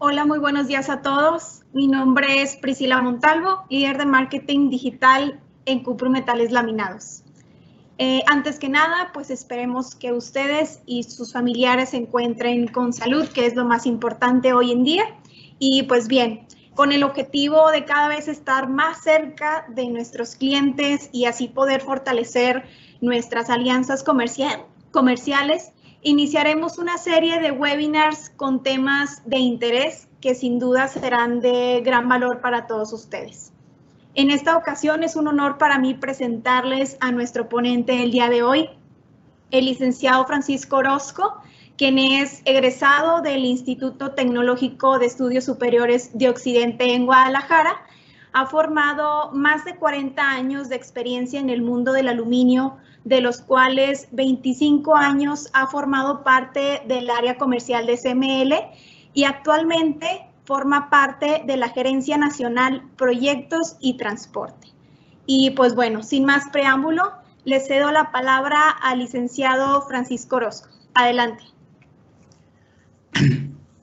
Hola, muy buenos días a todos. Mi nombre es Priscila Montalvo, líder de marketing digital en Cuprum Metales Laminados. Antes que nada, pues esperemos que ustedes y sus familiares se encuentren con salud, que es lo más importante hoy en día. Y pues bien, con el objetivo de cada vez estar más cerca de nuestros clientes y así poder fortalecer nuestras alianzas comerciales, iniciaremos una serie de webinars con temas de interés que sin duda serán de gran valor para todos ustedes. En esta ocasión es un honor para mí presentarles a nuestro ponente el día de hoy, el licenciado Francisco Orozco, quien es egresado del Instituto Tecnológico de Estudios Superiores de Occidente en Guadalajara. Ha formado más de 40 años de experiencia en el mundo del aluminio, de los cuales 25 años ha formado parte del área comercial de CML y actualmente forma parte de la Gerencia Nacional Proyectos y Transporte. Y pues bueno, sin más preámbulo, le cedo la palabra al licenciado Francisco Orozco. Adelante.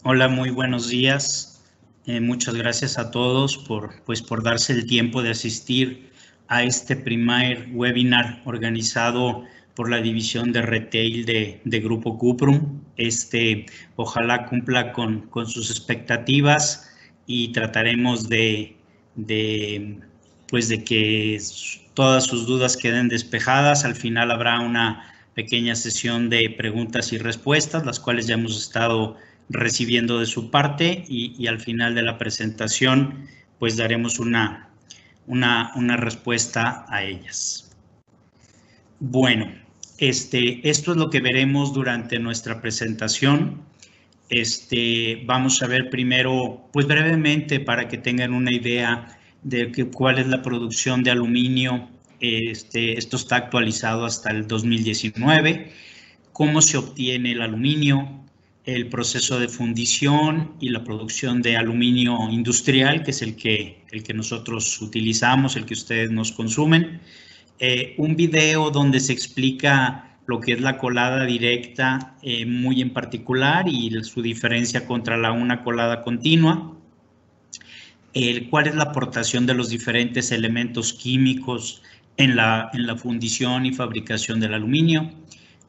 Hola, muy buenos días. Muchas gracias a todos por darse el tiempo de asistir a este primer webinar organizado por la división de retail de Grupo Cuprum. Ojalá cumpla con sus expectativas y trataremos de que todas sus dudas queden despejadas. Al final habrá una pequeña sesión de preguntas y respuestas, las cuales ya hemos estado recibiendo de su parte y al final de la presentación pues daremos una respuesta a ellas. Bueno, esto es lo que veremos durante nuestra presentación. Vamos a ver primero, pues brevemente, para que tengan una idea de cuál es la producción de aluminio. Esto está actualizado hasta el 2019. Cómo se obtiene el aluminio, el proceso de fundición y la producción de aluminio industrial, que es el que nosotros utilizamos, el que ustedes nos consumen. Un video donde se explica lo que es la colada directa, muy en particular, y su diferencia contra una colada continua. Cuál es la aportación de los diferentes elementos químicos en la fundición y fabricación del aluminio.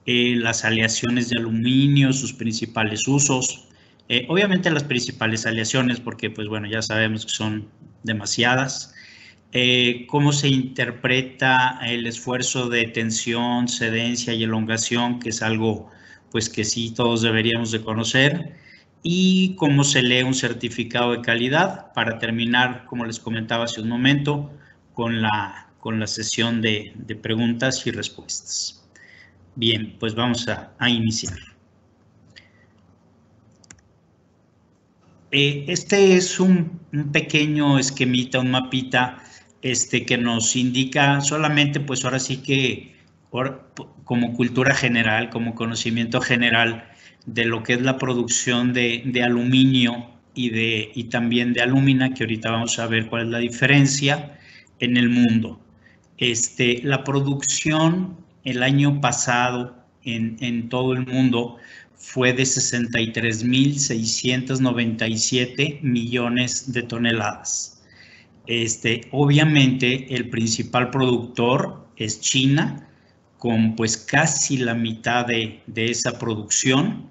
Las aleaciones de aluminio, sus principales usos. Obviamente las principales aleaciones, porque pues bueno, ya sabemos que son demasiadas. Cómo se interpreta el esfuerzo de tensión, cedencia y elongación, que es algo pues que sí todos deberíamos de conocer. Y cómo se lee un certificado de calidad, para terminar, como les comentaba hace un momento, con la sesión de preguntas y respuestas. Bien, pues vamos a iniciar. Este es un pequeño esquemita, un mapita, que nos indica solamente, pues ahora sí que como cultura general, como conocimiento general de lo que es la producción de aluminio y también de alúmina, que ahorita vamos a ver cuál es la diferencia en el mundo. La producción el año pasado en todo el mundo fue de 63.697 millones de toneladas. Obviamente el principal productor es China, con pues casi la mitad de esa producción,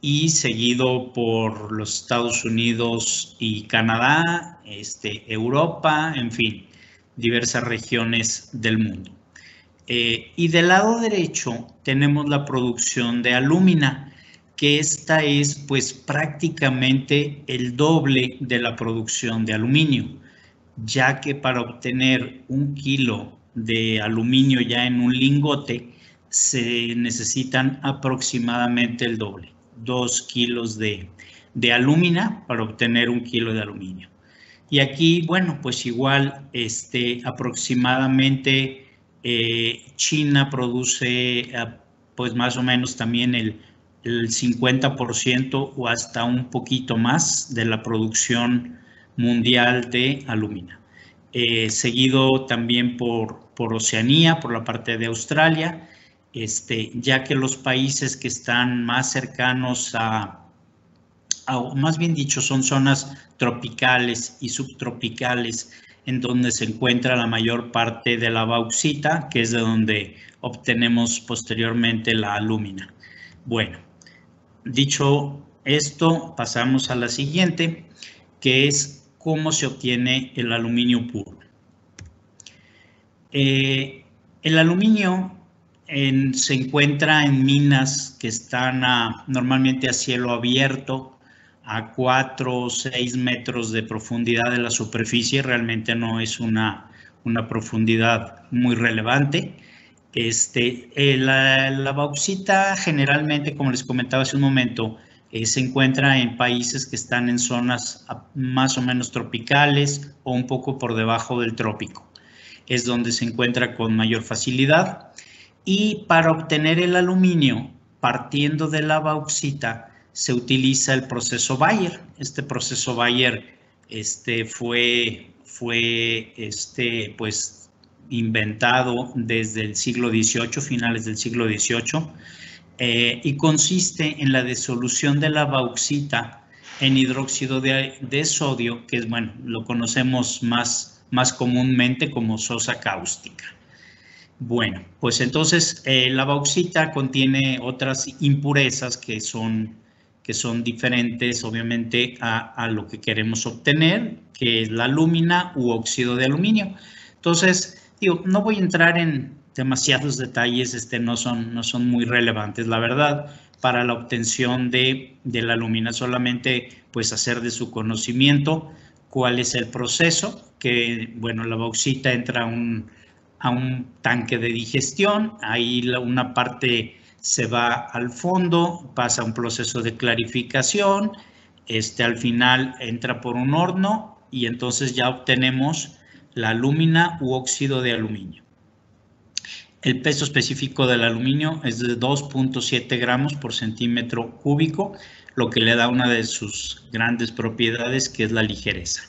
y seguido por los Estados Unidos y Canadá, Europa, en fin, diversas regiones del mundo. Y del lado derecho tenemos la producción de alúmina, que esta es pues prácticamente el doble de la producción de aluminio, ya que para obtener 1 kilo de aluminio ya en un lingote se necesitan aproximadamente el doble, 2 kilos de alúmina para obtener 1 kilo de aluminio. Y aquí, bueno, pues igual aproximadamente China produce pues más o menos también el 50% o hasta un poquito más de la producción mundial de alúmina. Seguido también por Oceanía, por la parte de Australia, ya que los países que están más cercanos a o más bien dicho, son zonas tropicales y subtropicales en donde se encuentra la mayor parte de la bauxita, que es de donde obtenemos posteriormente la alúmina. Bueno, dicho esto, pasamos a la siguiente, que es cómo se obtiene el aluminio puro. El aluminio se encuentra en minas que están normalmente a cielo abierto, a 4 o 6 metros de profundidad de la superficie. Realmente no es una profundidad muy relevante. La bauxita generalmente, como les comentaba hace un momento, se encuentra en países que están en zonas más o menos tropicales o un poco por debajo del trópico. Es donde se encuentra con mayor facilidad. Y para obtener el aluminio, partiendo de la bauxita, se utiliza el proceso Bayer. Este proceso Bayer fue pues, inventado desde el siglo XVIII, finales del siglo XVIII, y consiste en la disolución de la bauxita en hidróxido de sodio, que es, bueno, lo conocemos más comúnmente como sosa cáustica. Bueno, pues entonces la bauxita contiene otras impurezas que son diferentes, obviamente, a lo que queremos obtener, que es la alúmina u óxido de aluminio. Entonces, digo, no voy a entrar en demasiados detalles, no son muy relevantes, la verdad, para la obtención de la alúmina, solamente pues hacer de su conocimiento cuál es el proceso, que bueno, la bauxita entra a un tanque de digestión, ahí una parte se va al fondo, pasa un proceso de clarificación, al final entra por un horno y entonces ya obtenemos la alúmina u óxido de aluminio. El peso específico del aluminio es de 2.7 gramos por centímetro cúbico, lo que le da una de sus grandes propiedades, que es la ligereza.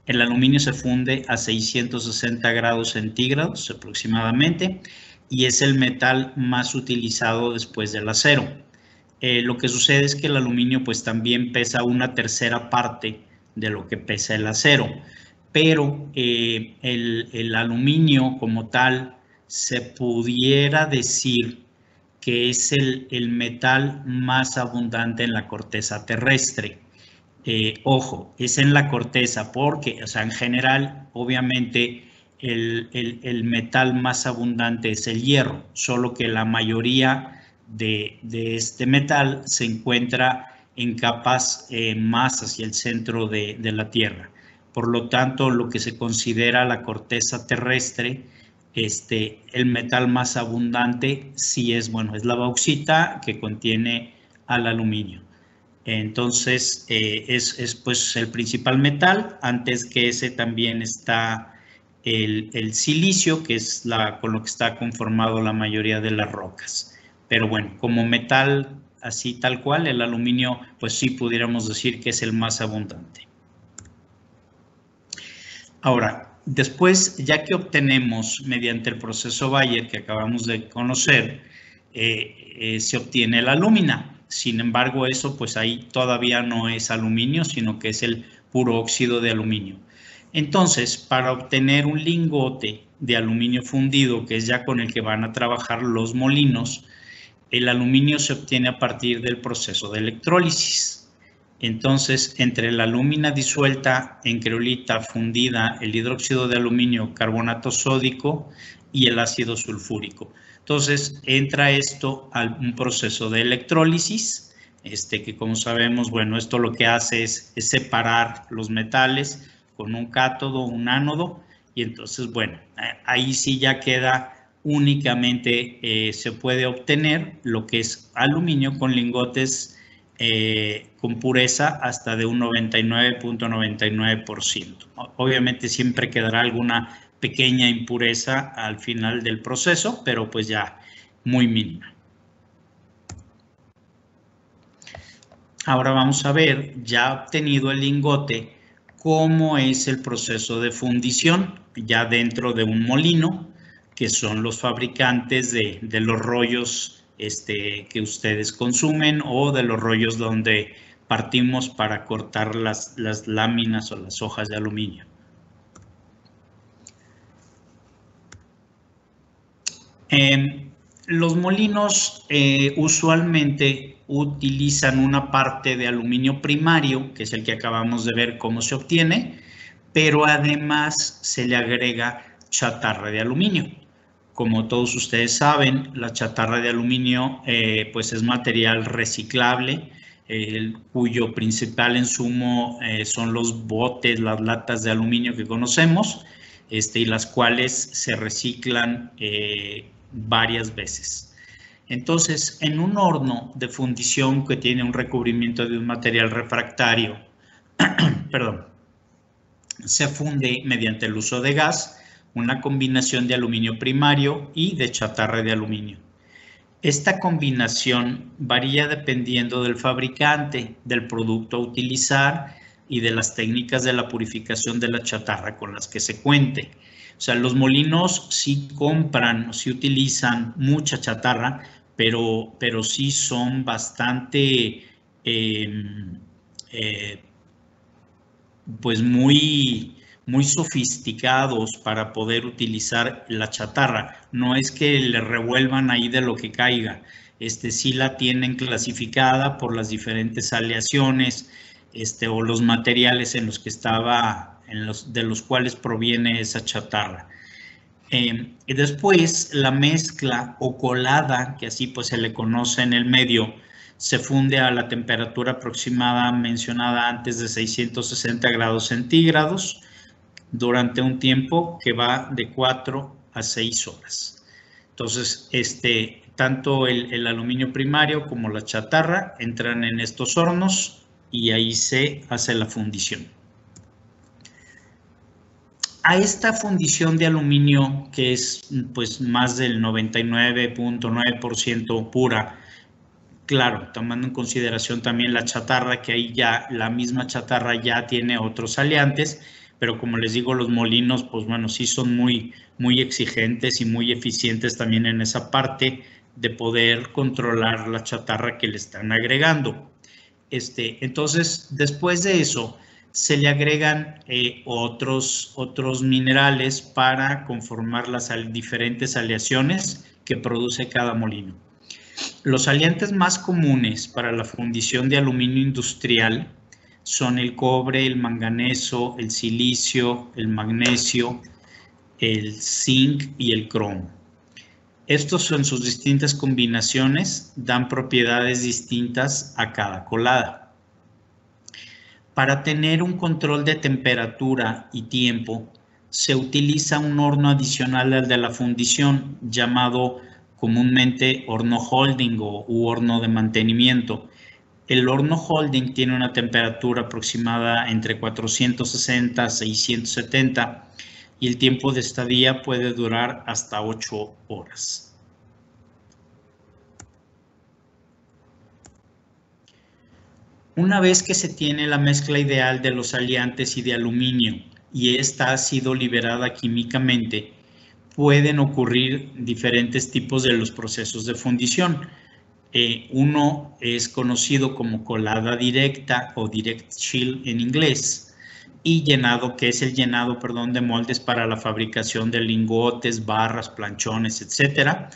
El aluminio se funde a 660 grados centígrados aproximadamente y es el metal más utilizado después del acero. Lo que sucede es que el aluminio pues también pesa una tercera parte de lo que pesa el acero, pero el aluminio como tal se pudiera decir que es el metal más abundante en la corteza terrestre. Ojo, es en la corteza porque, o sea, en general, obviamente, el metal más abundante es el hierro, solo que la mayoría de este metal se encuentra en capas más hacia el centro de la Tierra. Por lo tanto, lo que se considera la corteza terrestre, el metal más abundante sí es, bueno, es la bauxita, que contiene al aluminio. Entonces, es pues el principal metal. Antes que ese también está el silicio, que es con lo que está conformado la mayoría de las rocas. Pero bueno, como metal así tal cual, el aluminio, pues sí pudiéramos decir que es el más abundante. Ahora, después, ya que obtenemos mediante el proceso Bayer que acabamos de conocer, se obtiene la alúmina. Sin embargo, eso pues ahí todavía no es aluminio, sino que es el puro óxido de aluminio. Entonces, para obtener un lingote de aluminio fundido, que es ya con el que van a trabajar los molinos, el aluminio se obtiene a partir del proceso de electrólisis. Entonces, entre la alúmina disuelta en creolita fundida, el hidróxido de aluminio, carbonato sódico y el ácido sulfúrico. Entonces, entra esto a un proceso de electrólisis, que como sabemos, bueno, esto lo que hace es separar los metales con un cátodo, un ánodo, y entonces, bueno, ahí sí ya queda únicamente, se puede obtener lo que es aluminio con lingotes con pureza hasta de un 99.99%. Obviamente siempre quedará alguna pequeña impureza al final del proceso, pero pues ya muy mínima. Ahora vamos a ver, ya obtenido el lingote, cómo es el proceso de fundición ya dentro de un molino, que son los fabricantes de los rollos que ustedes consumen o de los rollos donde partimos para cortar las láminas o las hojas de aluminio. Los molinos usualmente utilizan una parte de aluminio primario, que es el que acabamos de ver cómo se obtiene, pero además se le agrega chatarra de aluminio. Como todos ustedes saben, la chatarra de aluminio pues es material reciclable, cuyo principal insumo son los botes, las latas de aluminio que conocemos, y las cuales se reciclan varias veces. Entonces, en un horno de fundición que tiene un recubrimiento de un material refractario, perdón, se funde mediante el uso de gas una combinación de aluminio primario y de chatarra de aluminio. Esta combinación varía dependiendo del fabricante, del producto a utilizar y de las técnicas de la purificación de la chatarra con las que se cuente. O sea, los molinos sí compran, sí utilizan mucha chatarra, pero sí son bastante, pues muy sofisticados para poder utilizar la chatarra. No es que le revuelvan ahí de lo que caiga. Sí la tienen clasificada por las diferentes aleaciones, o los materiales en los que estaba, de los cuales proviene esa chatarra. Y después la mezcla o colada, que así pues se le conoce en el medio, se funde a la temperatura aproximada mencionada antes de 660 grados centígrados durante un tiempo que va de 4 a 6 horas. Entonces, tanto el aluminio primario como la chatarra entran en estos hornos y ahí se hace la fundición. A esta fundición de aluminio, que es pues más del 99.9% pura, claro, tomando en consideración también la chatarra, que ahí ya la misma chatarra ya tiene otros aliantes, pero como les digo, los molinos, pues bueno, sí son muy exigentes y muy eficientes también en esa parte de poder controlar la chatarra que le están agregando. Entonces, después de eso, se le agregan otros minerales para conformar las diferentes aleaciones que produce cada molino. Los aliantes más comunes para la fundición de aluminio industrial son el cobre, el manganeso, el silicio, el magnesio, el zinc y el cromo. Estos en sus distintas combinaciones dan propiedades distintas a cada colada. Para tener un control de temperatura y tiempo, se utiliza un horno adicional al de la fundición, llamado comúnmente horno holding u horno de mantenimiento. El horno holding tiene una temperatura aproximada entre 460 a 670 y el tiempo de estadía puede durar hasta 8 horas. Una vez que se tiene la mezcla ideal de los aliantes y de aluminio y esta ha sido liberada químicamente, pueden ocurrir diferentes tipos de los procesos de fundición. Uno es conocido como colada directa o direct chill en inglés y llenado, que es el llenado, perdón, de moldes para la fabricación de lingotes, barras, planchones, etcétera,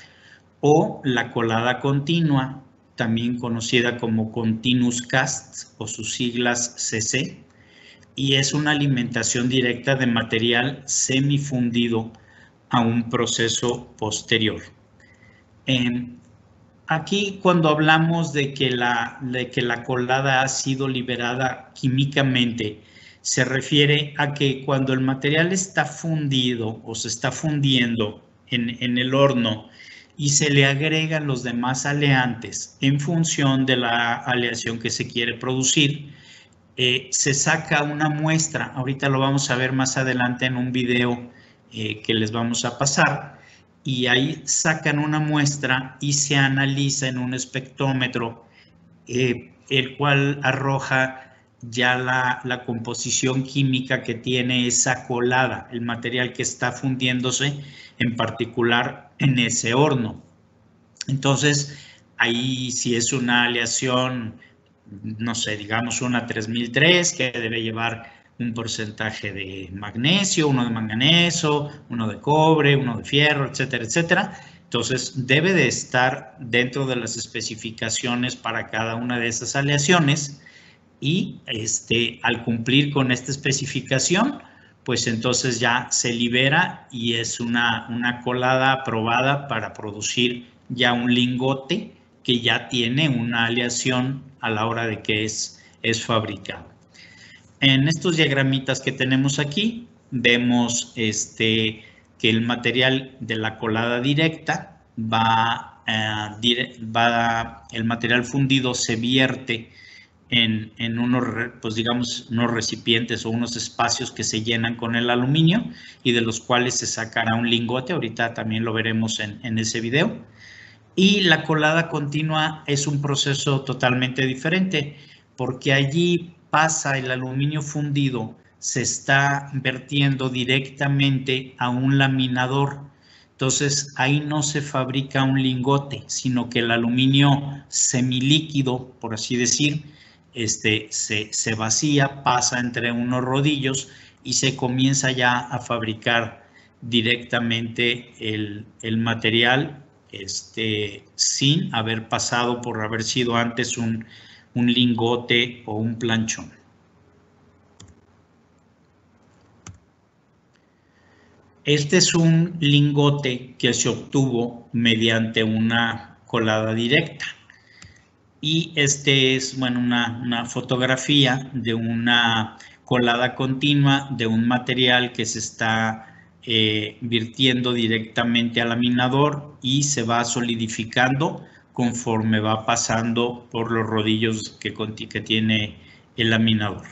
o la colada continua, también conocida como continuous cast o sus siglas CC, y es una alimentación directa de material semifundido a un proceso posterior. Aquí, cuando hablamos de que la colada ha sido liberada químicamente, se refiere a que cuando el material está fundido o se está fundiendo en el horno y se le agregan los demás aleantes en función de la aleación que se quiere producir, se saca una muestra. Ahorita lo vamos a ver más adelante en un video que les vamos a pasar. Y ahí sacan una muestra y se analiza en un espectrómetro, el cual arroja ya la composición química que tiene esa colada, el material que está fundiéndose, en particular en ese horno. Entonces, ahí si es una aleación no sé, digamos una 3003 que debe llevar un porcentaje de magnesio, uno de manganeso, uno de cobre, uno de fierro, etcétera, etcétera. Entonces, debe de estar dentro de las especificaciones para cada una de esas aleaciones y al cumplir con esta especificación, pues entonces ya se libera y es una colada aprobada para producir ya un lingote que ya tiene una aleación a la hora de que es fabricado. En estos diagramitas que tenemos aquí, vemos que el material de la colada directa el material fundido se vierte en unos, pues digamos, unos recipientes o unos espacios que se llenan con el aluminio y de los cuales se sacará un lingote. Ahorita también lo veremos en ese video. Y la colada continua es un proceso totalmente diferente porque allí pasa el aluminio fundido, se está vertiendo directamente a un laminador. Entonces ahí no se fabrica un lingote, sino que el aluminio semilíquido, por así decir, se vacía, pasa entre unos rodillos y se comienza ya a fabricar directamente el material sin haber pasado por haber sido antes un lingote o un planchón. Este es un lingote que se obtuvo mediante una colada directa. Y es, bueno, una fotografía de una colada continua de un material que se está virtiendo directamente al laminador y se va solidificando conforme va pasando por los rodillos que tiene el laminador.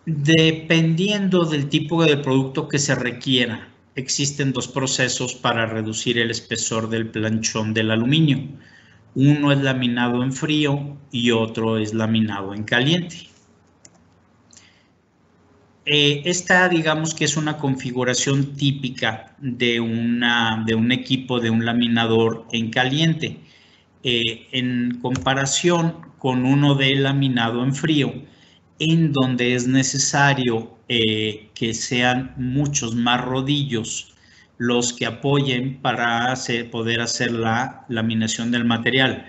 Dependiendo del tipo de producto que se requiera, existen dos procesos para reducir el espesor del planchón del aluminio. Uno es laminado en frío y otro es laminado en caliente. Esta, digamos que es una configuración típica de un equipo de un laminador en caliente. En comparación con uno de laminado en frío, en donde es necesario que sean muchos más rodillos los que apoyen para poder hacer la laminación del material.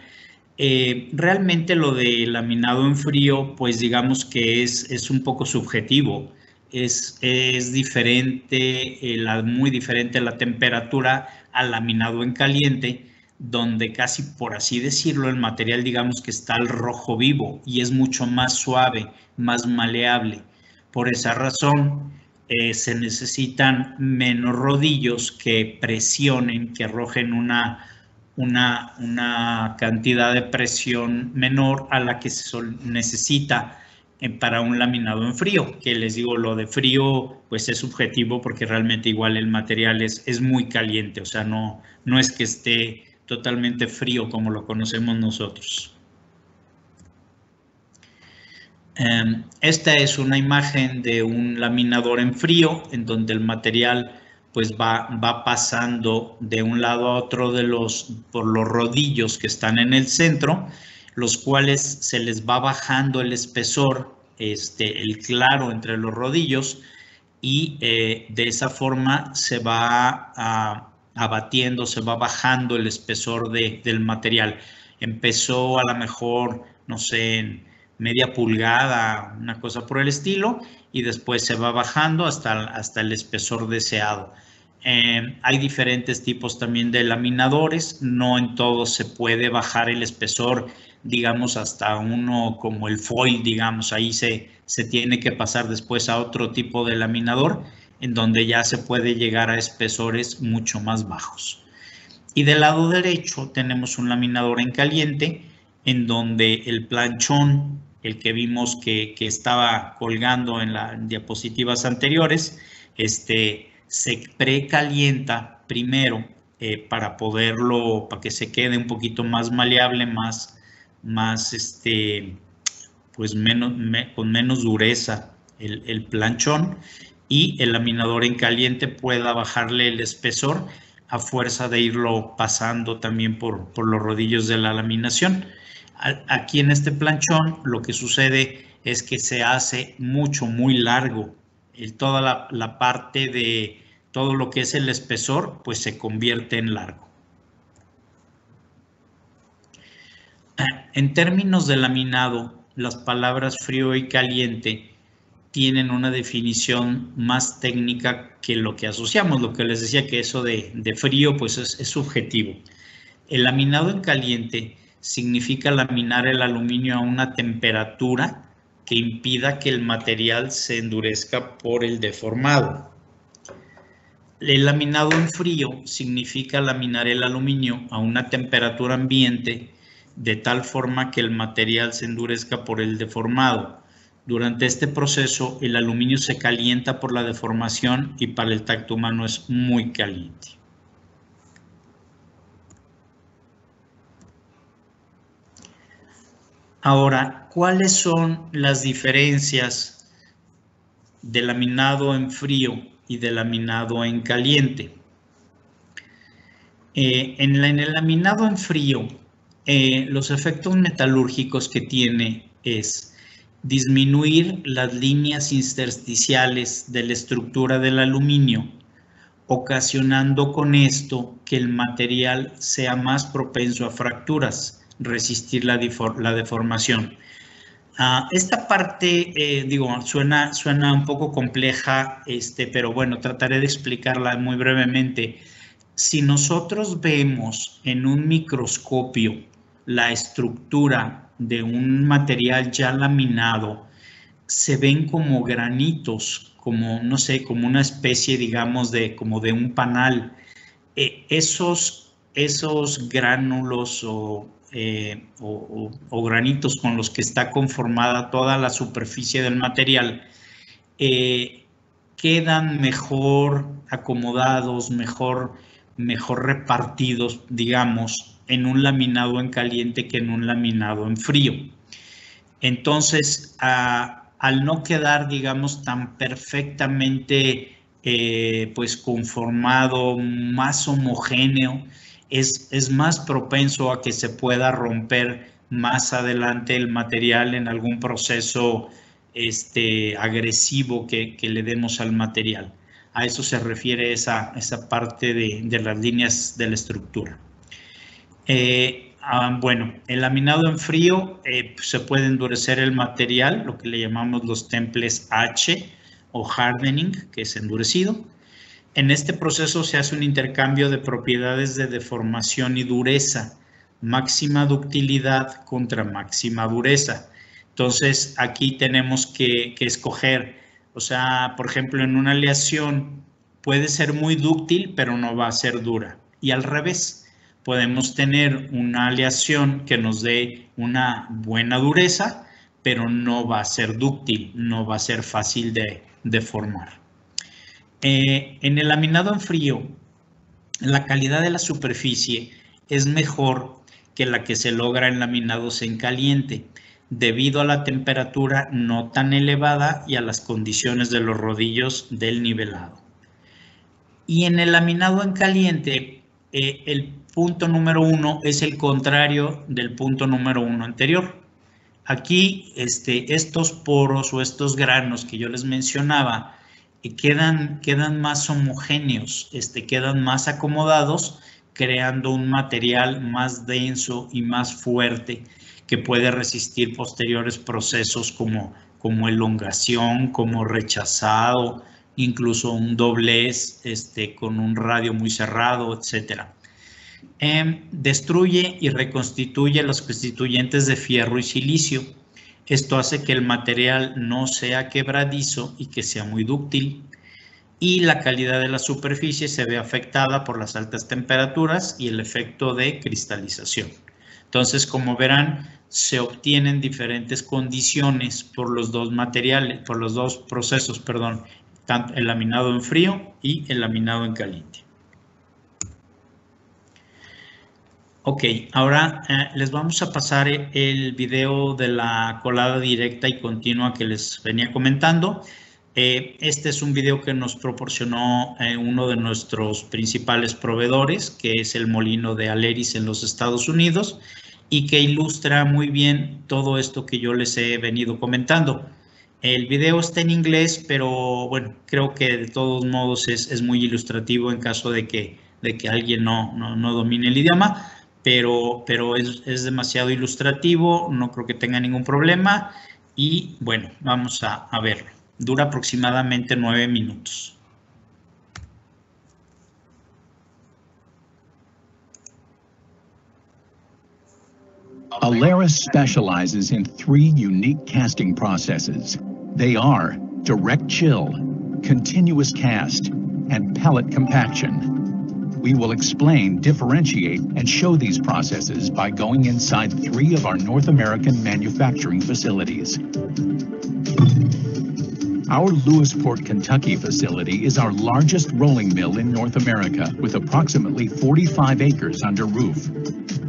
Realmente lo de laminado en frío, pues digamos que es un poco subjetivo. Es diferente, muy diferente la temperatura al laminado en caliente, donde casi por así decirlo el material digamos que está al rojo vivo y es mucho más suave, más maleable. Por esa razón se necesitan menos rodillos que presionen, que arrojen una cantidad de presión menor a la que se necesita para un laminado en frío, que les digo, lo de frío pues es subjetivo porque realmente igual el material es muy caliente, o sea, no es que esté totalmente frío como lo conocemos nosotros. Esta es una imagen de un laminador en frío en donde el material pues va pasando de un lado a otro por los rodillos que están en el centro, los cuales se les va bajando el espesor, el claro entre los rodillos y de esa forma se va abatiendo, se va bajando el espesor del material. Empezó a lo mejor, no sé, en media pulgada, una cosa por el estilo, y después se va bajando hasta el espesor deseado. Hay diferentes tipos también de laminadores, no en todos se puede bajar el espesor, digamos, hasta uno como el foil, digamos, ahí se tiene que pasar después a otro tipo de laminador, en donde ya se puede llegar a espesores mucho más bajos. Y del lado derecho tenemos un laminador en caliente, en donde el planchón, el que vimos que estaba colgando en las diapositivas anteriores, se precalienta primero para que se quede un poquito más maleable, pues con menos dureza el planchón, y el laminador en caliente pueda bajarle el espesor a fuerza de irlo pasando también por los rodillos de la laminación. Aquí en este planchón lo que sucede es que se hace muy largo. Toda la parte de todo lo que es el espesor, pues se convierte en largo. En términos de laminado, las palabras frío y caliente tienen una definición más técnica que lo que asociamos, lo que les decía que eso de frío pues es subjetivo. El laminado en caliente significa laminar el aluminio a una temperatura que impida que el material se endurezca por el deformado. El laminado en frío significa laminar el aluminio a una temperatura ambiente de tal forma que el material se endurezca por el deformado. Durante este proceso, el aluminio se calienta por la deformación y para el tacto humano es muy caliente. Ahora, ¿cuáles son las diferencias de laminado en frío y de laminado en caliente? En el laminado en frío, los efectos metalúrgicos que tiene es disminuir las líneas intersticiales de la estructura del aluminio, ocasionando con esto que el material sea más propenso a fracturas, resistir la deformación. Esta parte, suena un poco compleja, pero bueno, trataré de explicarla muy brevemente. Si nosotros vemos en un microscopio la estructura de un material ya laminado, se ven como granitos, como, no sé, como una especie, digamos, como de un panal. Esos gránulos o granitos con los que está conformada toda la superficie del material quedan mejor acomodados, mejor repartidos, digamos, en un laminado en caliente que en un laminado en frío. Entonces, al no quedar, digamos, tan perfectamente pues conformado, más homogéneo, es más propenso a que se pueda romper más adelante el material en algún proceso agresivo que le demos al material. A eso se refiere esa parte de las líneas de la estructura. Bueno, el laminado en frío se puede endurecer el material, lo que le llamamos los temples H o hardening, que es endurecido. En este proceso se hace un intercambio de propiedades de deformación y dureza, máxima ductilidad contra máxima dureza. Entonces, aquí tenemos que escoger, o sea, por ejemplo, en una aleación puede ser muy dúctil, pero no va a ser dura. Y al revés, podemos tener una aleación que nos dé una buena dureza, pero no va a ser dúctil, no va a ser fácil de formar. En el laminado en frío, la calidad de la superficie es mejor que la que se logra en laminados en caliente, debido a la temperatura no tan elevada y a las condiciones de los rodillos del nivelado. Y en el laminado en caliente, el punto número 1 es el contrario del punto número 1 anterior. Aquí estos poros o estos granos que yo les mencionaba quedan más homogéneos, quedan más acomodados, creando un material más denso y más fuerte que puede resistir posteriores procesos como elongación, como rechazado, incluso un doblez con un radio muy cerrado, etcétera. Destruye y reconstituye los constituyentes de fierro y silicio. Esto hace que el material no sea quebradizo y que sea muy dúctil. Y la calidad de la superficie se ve afectada por las altas temperaturas y el efecto de cristalización. Entonces, como verán, se obtienen diferentes condiciones por los dos materiales, por los dos procesos, perdón, tanto el laminado en frío y el laminado en caliente. Ok, ahora les vamos a pasar el video de la colada directa y continua que les venía comentando. Este es un video que nos proporcionó uno de nuestros principales proveedores, que es el molino de Aleris en los Estados Unidos, y que ilustra muy bien todo esto que yo les he venido comentando. El video está en inglés, pero bueno, creo que de todos modos es muy ilustrativo en caso de que alguien no domine el idioma, pero es demasiado ilustrativo, no creo que tenga ningún problema y bueno, vamos a verlo. Dura aproximadamente 9 minutos. Aleris specializes in 3 unique casting processes. They are direct chill, continuous cast, and pellet compaction. We will explain, differentiate, and show these processes by going inside 3 of our North American manufacturing facilities. Our Lewisport, Kentucky facility is our largest rolling mill in North America with approximately 45 acres under roof.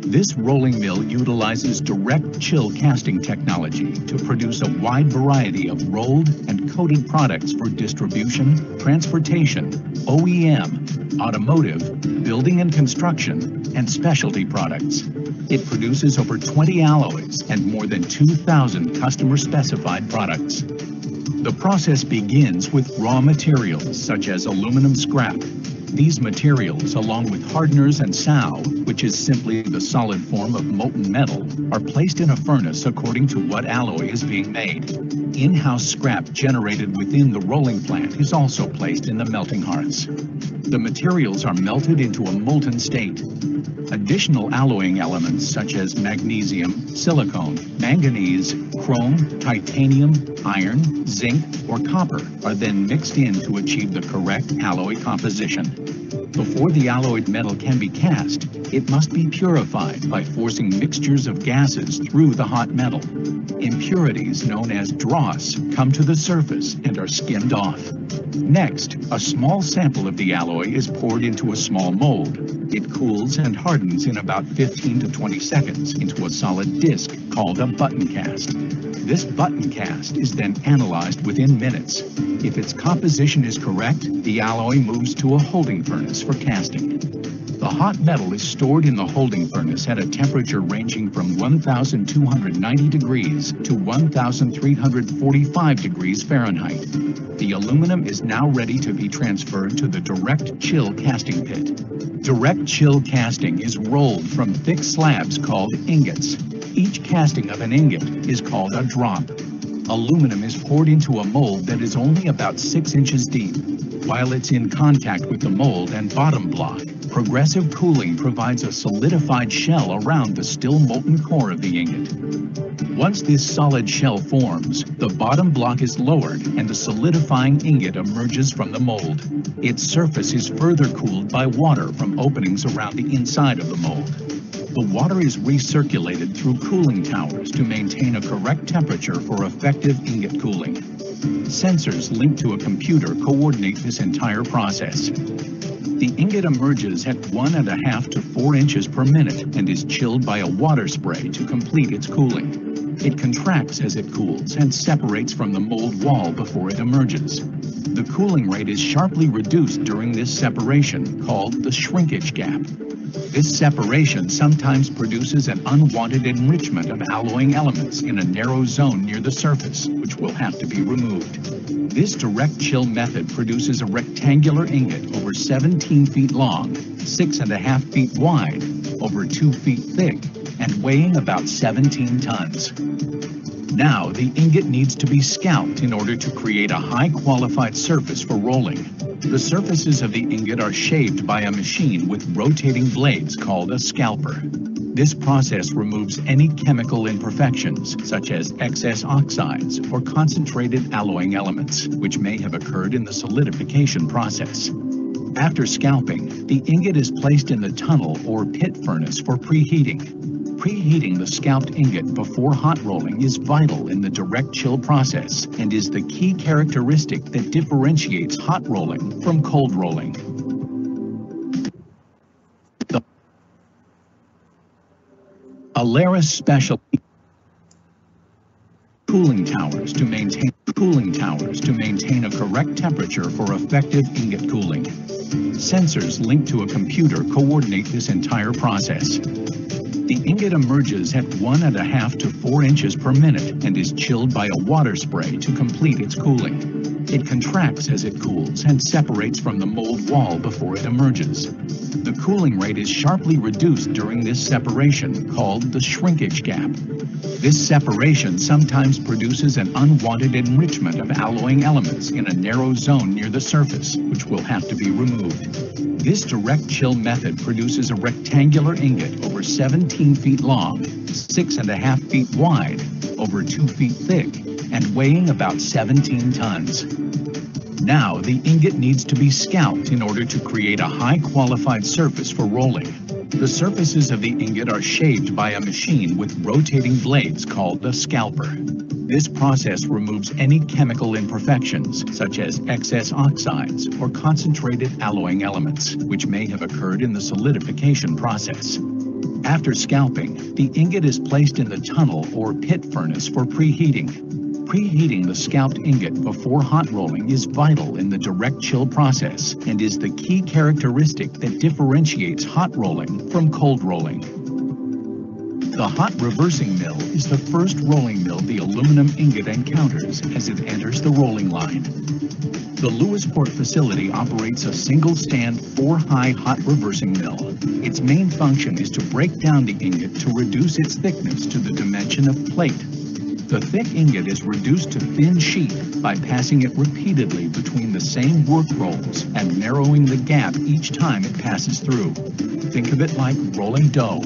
This rolling mill utilizes direct chill casting technology to produce a wide variety of rolled and coated products for distribution, transportation, OEM, automotive, building and construction, and specialty products. It produces over 20 alloys and more than 2,000 customer-specified products. The process begins with raw materials such as aluminum scrap. These materials, along with hardeners and sow, which is simply the solid form of molten metal, are placed in a furnace according to what alloy is being made. In-house scrap generated within the rolling plant is also placed in the melting hearths. The materials are melted into a molten state. Additional alloying elements such as magnesium, silicone, manganese, chrome, titanium, iron, zinc, or copper are then mixed in to achieve the correct alloy composition. Before the alloyed metal can be cast, it must be purified by forcing mixtures of gases through the hot metal. Impurities known as dross come to the surface and are skimmed off. Next, a small sample of the alloy is poured into a small mold. It cools and hardens in about 15 to 20 seconds into a solid disc called a button cast. This button cast is then analyzed within minutes. If its composition is correct, the alloy moves to a holding furnace for casting. The hot metal is stored in the holding furnace at a temperature ranging from 1,290 degrees to 1,345 degrees Fahrenheit. The aluminum is now ready to be transferred to the direct chill casting pit. Direct chill casting is rolled from thick slabs called ingots. Each casting of an ingot is called a drop. Aluminum is poured into a mold that is only about 6 inches deep. While it's in contact with the mold and bottom block, progressive cooling provides a solidified shell around the still molten core of the ingot. Once this solid shell forms, the bottom block is lowered and the solidifying ingot emerges from the mold. Its surface is further cooled by water from openings around the inside of the mold. The water is recirculated through cooling towers to maintain a correct temperature for effective ingot cooling. Sensors linked to a computer coordinate this entire process. The ingot emerges at 1.5 to 4 inches per minute and is chilled by a water spray to complete its cooling. It contracts as it cools and separates from the mold wall before it emerges. The cooling rate is sharply reduced during this separation, called the shrinkage gap. This separation sometimes produces an unwanted enrichment of alloying elements in a narrow zone near the surface, which will have to be removed. This direct chill method produces a rectangular ingot over 17 feet long, 6.5 feet wide, over 2 feet thick, and weighing about 17 tons. Now, the ingot needs to be scalped in order to create a high-qualified surface for rolling. The surfaces of the ingot are shaved by a machine with rotating blades called a scalper. This process removes any chemical imperfections, such as excess oxides or concentrated alloying elements, which may have occurred in the solidification process. After scalping, the ingot is placed in the tunnel or pit furnace for preheating. Preheating the scalped ingot before hot rolling is vital in the direct chill process and is the key characteristic that differentiates hot rolling from cold rolling. The Aleris special cooling towers to maintain cooling towers to maintain a correct temperature for effective ingot cooling. Sensors linked to a computer coordinate this entire process. The ingot emerges at 1.5 to 4 inches per minute and is chilled by a water spray to complete its cooling. It contracts as it cools and separates from the mold wall before it emerges. The cooling rate is sharply reduced during this separation, called the shrinkage gap. This separation sometimes produces an unwanted enrichment of alloying elements in a narrow zone near the surface, which will have to be removed. This direct chill method produces a rectangular ingot over 17 feet long, 6.5 feet wide, over 2 feet thick, and weighing about 17 tons. Now, the ingot needs to be scalped in order to create a high-qualified surface for rolling. The surfaces of the ingot are shaped by a machine with rotating blades called a scalper. This process removes any chemical imperfections, such as excess oxides or concentrated alloying elements, which may have occurred in the solidification process. After scalping, the ingot is placed in the tunnel or pit furnace for preheating. Preheating the scalped ingot before hot rolling is vital in the direct chill process and is the key characteristic that differentiates hot rolling from cold rolling. The hot reversing mill is the first rolling mill the aluminum ingot encounters as it enters the rolling line. The Lewisport facility operates a single-stand 4-high hot reversing mill. Its main function is to break down the ingot to reduce its thickness to the dimension of plate. The thick ingot is reduced to thin sheet by passing it repeatedly between the same work rolls and narrowing the gap each time it passes through. Think of it like rolling dough.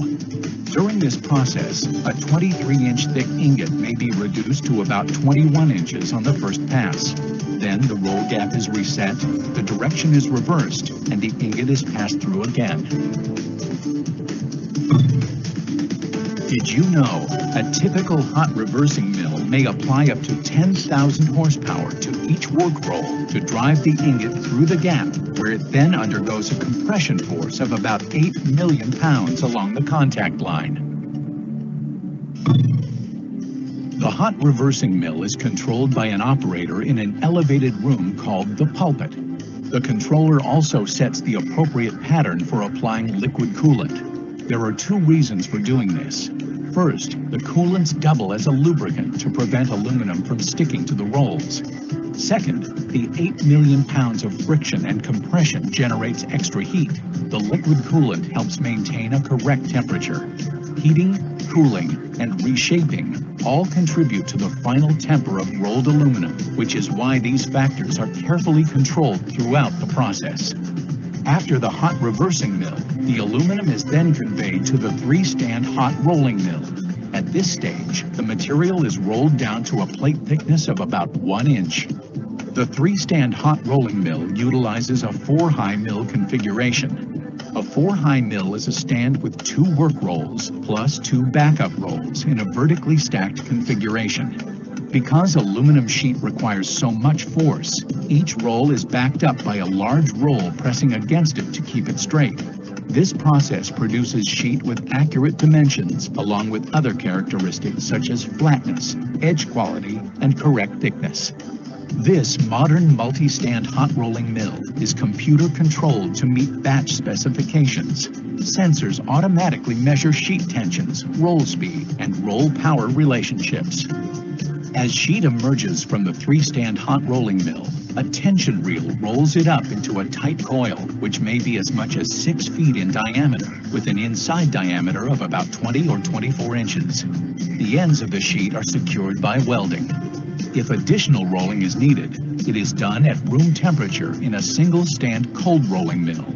During this process, a 23-inch thick ingot may be reduced to about 21 inches on the first pass. Then the roll gap is reset, the direction is reversed, and the ingot is passed through again. Did you know a typical hot reversing mill may apply up to 10,000 horsepower to each work roll to drive the ingot through the gap, where it then undergoes a compression force of about 8 million pounds along the contact line? The hot reversing mill is controlled by an operator in an elevated room called the pulpit. The controller also sets the appropriate pattern for applying liquid coolant. There are 2 reasons for doing this. First, the coolants double as a lubricant to prevent aluminum from sticking to the rolls. Second, the 8 million pounds of friction and compression generates extra heat. The liquid coolant helps maintain a correct temperature. Heating, cooling, and reshaping all contribute to the final temper of rolled aluminum, which is why these factors are carefully controlled throughout the process. After the hot reversing mill, the aluminum is then conveyed to the 3-stand hot rolling mill. At this stage, the material is rolled down to a plate thickness of about 1 inch. The 3-stand hot rolling mill utilizes a 4-high mill configuration. A 4-high mill is a stand with 2 work rolls plus 2 backup rolls in a vertically stacked configuration. Because aluminum sheet requires so much force, each roll is backed up by a large roll pressing against it to keep it straight. This process produces sheet with accurate dimensions, along with other characteristics such as flatness, edge quality, and correct thickness. This modern multi-stand hot rolling mill is computer controlled to meet batch specifications. Sensors automatically measure sheet tensions, roll speed, and roll power relationships. As sheet emerges from the 3-stand hot rolling mill, a tension reel rolls it up into a tight coil, which may be as much as 6 feet in diameter, with an inside diameter of about 20 or 24 inches. The ends of the sheet are secured by welding. If additional rolling is needed, it is done at room temperature in a single-stand cold rolling mill.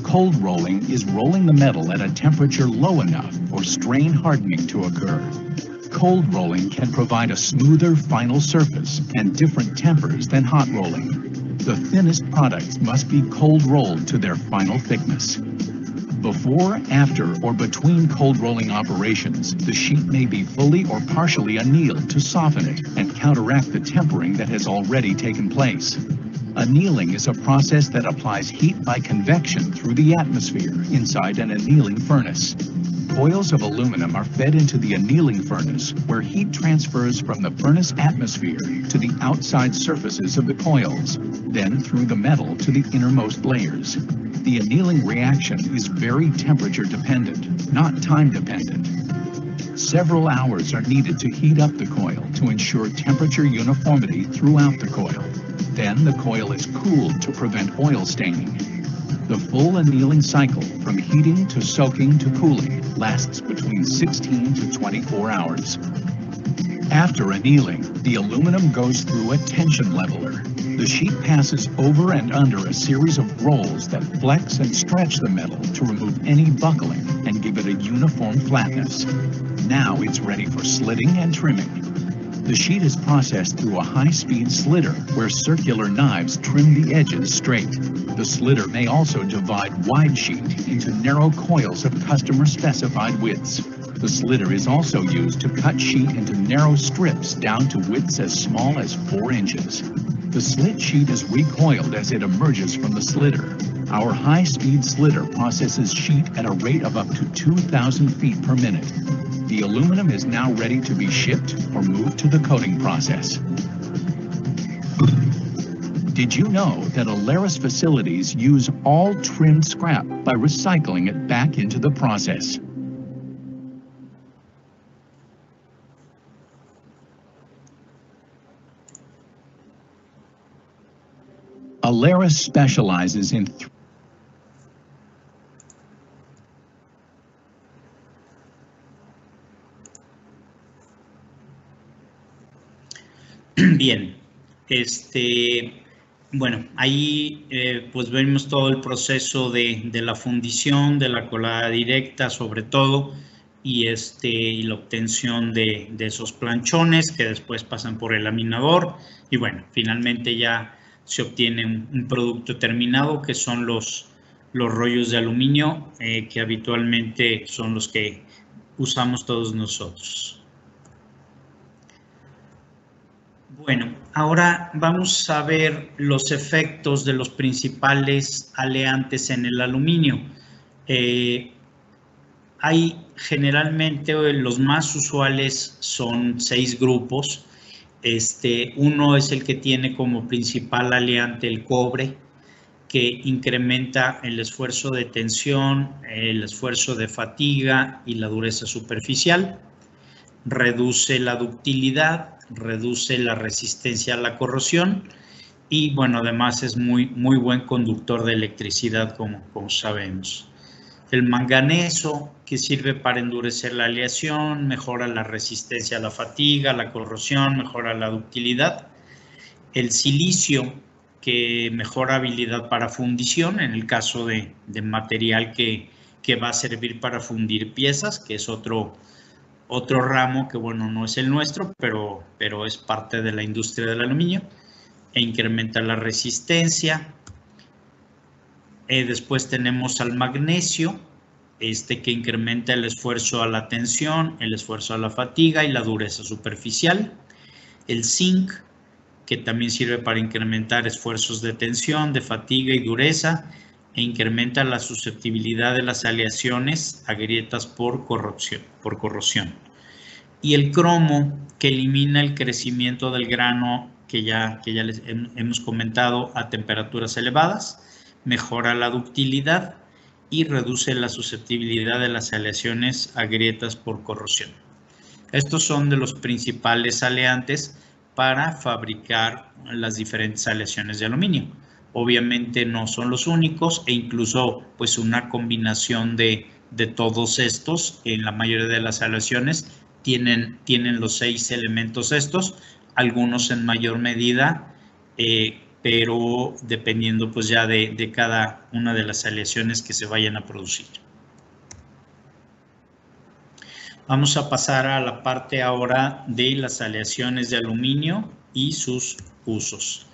Cold rolling is rolling the metal at a temperature low enough for strain hardening to occur. Cold rolling can provide a smoother final surface and different tempers than hot rolling. The thinnest products must be cold rolled to their final thickness. Before, after, or between cold rolling operations, the sheet may be fully or partially annealed to soften it and counteract the tempering that has already taken place. Annealing is a process that applies heat by convection through the atmosphere inside an annealing furnace. coils of aluminum are fed into the annealing furnace, where heat transfers from the furnace atmosphere to the outside surfaces of the coils, then through the metal to the innermost layers. The annealing reaction is very temperature dependent, not time dependent. Several hours are needed to heat up the coil to ensure temperature uniformity throughout the coil. Then the coil is cooled to prevent oil staining. The full annealing cycle, from heating to soaking to cooling, lasts between 16 to 24 hours. After annealing, the aluminum goes through a tension leveler. The sheet passes over and under a series of rolls that flex and stretch the metal to remove any buckling and give it a uniform flatness. Now it's ready for slitting and trimming. The sheet is processed through a high-speed slitter where circular knives trim the edges straight. The slitter may also divide wide sheet into narrow coils of customer-specified widths. The slitter is also used to cut sheet into narrow strips down to widths as small as 4 inches. The slit sheet is recoiled as it emerges from the slitter. Our high-speed slitter processes sheet at a rate of up to 2,000 feet per minute. The aluminum is now ready to be shipped or moved to the coating process. Did you know that Aleris facilities use all trimmed scrap by recycling it back into the process? Aleris specializes in Bien, bueno, ahí pues vemos todo el proceso de la fundición, de la colada directa sobre todo, y la obtención de esos planchones que después pasan por el laminador, y bueno, finalmente ya se obtiene un producto terminado que son los rollos de aluminio que habitualmente son los que usamos todos nosotros. Bueno, ahora vamos a ver los efectos de los principales aleantes en el aluminio. Hay generalmente los más usuales son 6 grupos. Uno es el que tiene como principal aleante el cobre, que incrementa el esfuerzo de tensión, el esfuerzo de fatiga y la dureza superficial. Reduce la ductilidad, reduce la resistencia a la corrosión y, bueno, además es muy buen conductor de electricidad, como sabemos. El manganeso, que sirve para endurecer la aleación, mejora la resistencia a la fatiga, la corrosión, mejora la ductilidad. El silicio, que mejora habilidad para fundición, en el caso de material que va a servir para fundir piezas, que es otro ramo que, bueno, no es el nuestro, pero es parte de la industria del aluminio, e incrementa la resistencia. Después tenemos al magnesio, que incrementa el esfuerzo a la tensión, el esfuerzo a la fatiga y la dureza superficial. El zinc, que también sirve para incrementar esfuerzos de tensión, de fatiga y dureza, e incrementa la susceptibilidad de las aleaciones a grietas por corrosión. Y el cromo, que elimina el crecimiento del grano que ya les hemos comentado a temperaturas elevadas, mejora la ductilidad y reduce la susceptibilidad de las aleaciones a grietas por corrosión. Estos son de los principales aleantes para fabricar las diferentes aleaciones de aluminio. Obviamente no son los únicos, e incluso pues una combinación de todos estos, en la mayoría de las aleaciones tienen los 6 elementos estos, algunos en mayor medida, pero dependiendo pues ya de cada una de las aleaciones que se vayan a producir. Vamos a pasar a la parte ahora de las aleaciones de aluminio y sus usos.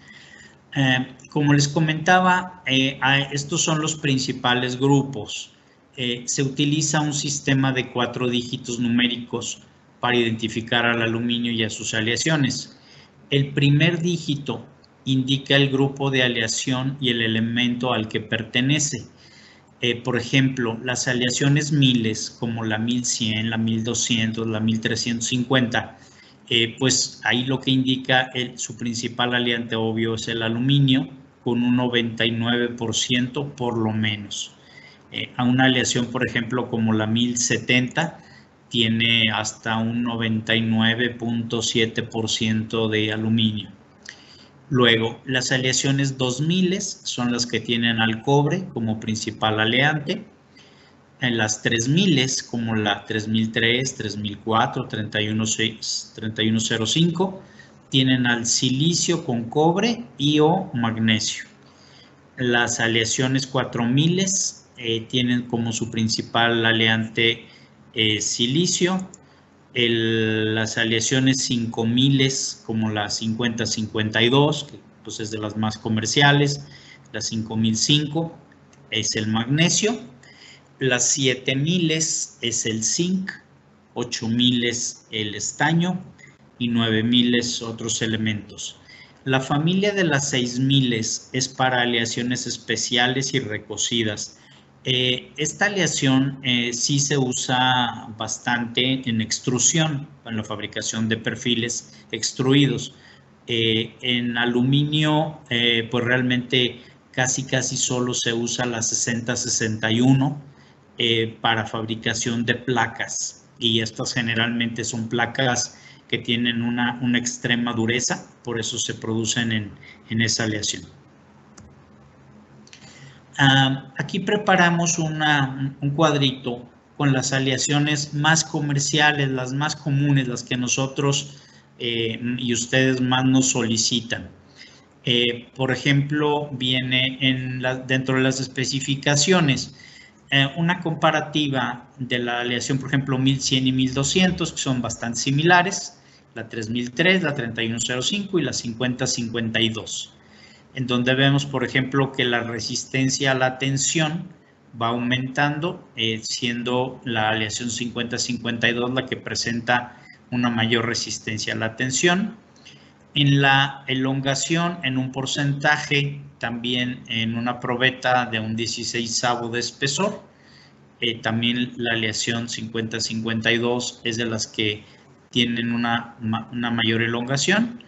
Como les comentaba, estos son los principales grupos. Se utiliza un sistema de 4 dígitos numéricos para identificar al aluminio y a sus aleaciones. El primer dígito indica el grupo de aleación y el elemento al que pertenece. Por ejemplo, las aleaciones miles, como la 1100, la 1200, la 1350, pues ahí lo que indica su principal aleante obvio es el aluminio, con un 99% por lo menos. A una aleación, por ejemplo, como la 1070, tiene hasta un 99.7% de aluminio. Luego, las aleaciones 2000 son las que tienen al cobre como principal aleante. En las 3000, como la 3003, 3004, 3105, tienen al silicio con cobre y o magnesio. Las aleaciones 4000 tienen como su principal aleante silicio. Las aleaciones 5000, como la 5052, que pues es de las más comerciales, la 5005 es el magnesio, las 7000 es el zinc, 8000 es el estaño y 9000 es otros elementos. La familia de las 6000 es para aleaciones especiales y recocidas. Esta aleación sí se usa bastante en extrusión, en la fabricación de perfiles extruidos. En aluminio, pues realmente casi solo se usa la 6061 para fabricación de placas, y estas generalmente son placas que tienen una extrema dureza, por eso se producen en esa aleación. Aquí preparamos un cuadrito con las aleaciones más comerciales, las más comunes, las que nosotros y ustedes más nos solicitan. Por ejemplo, viene dentro de las especificaciones una comparativa de la aleación, por ejemplo, 1100 y 1200, que son bastante similares, la 3003, la 3105 y la 5052. En donde vemos, por ejemplo, que la resistencia a la tensión va aumentando, siendo la aleación 5052 la que presenta una mayor resistencia a la tensión. En la elongación, en un porcentaje, también en una probeta de un 16avo de espesor, también la aleación 5052 es de las que tienen una mayor elongación.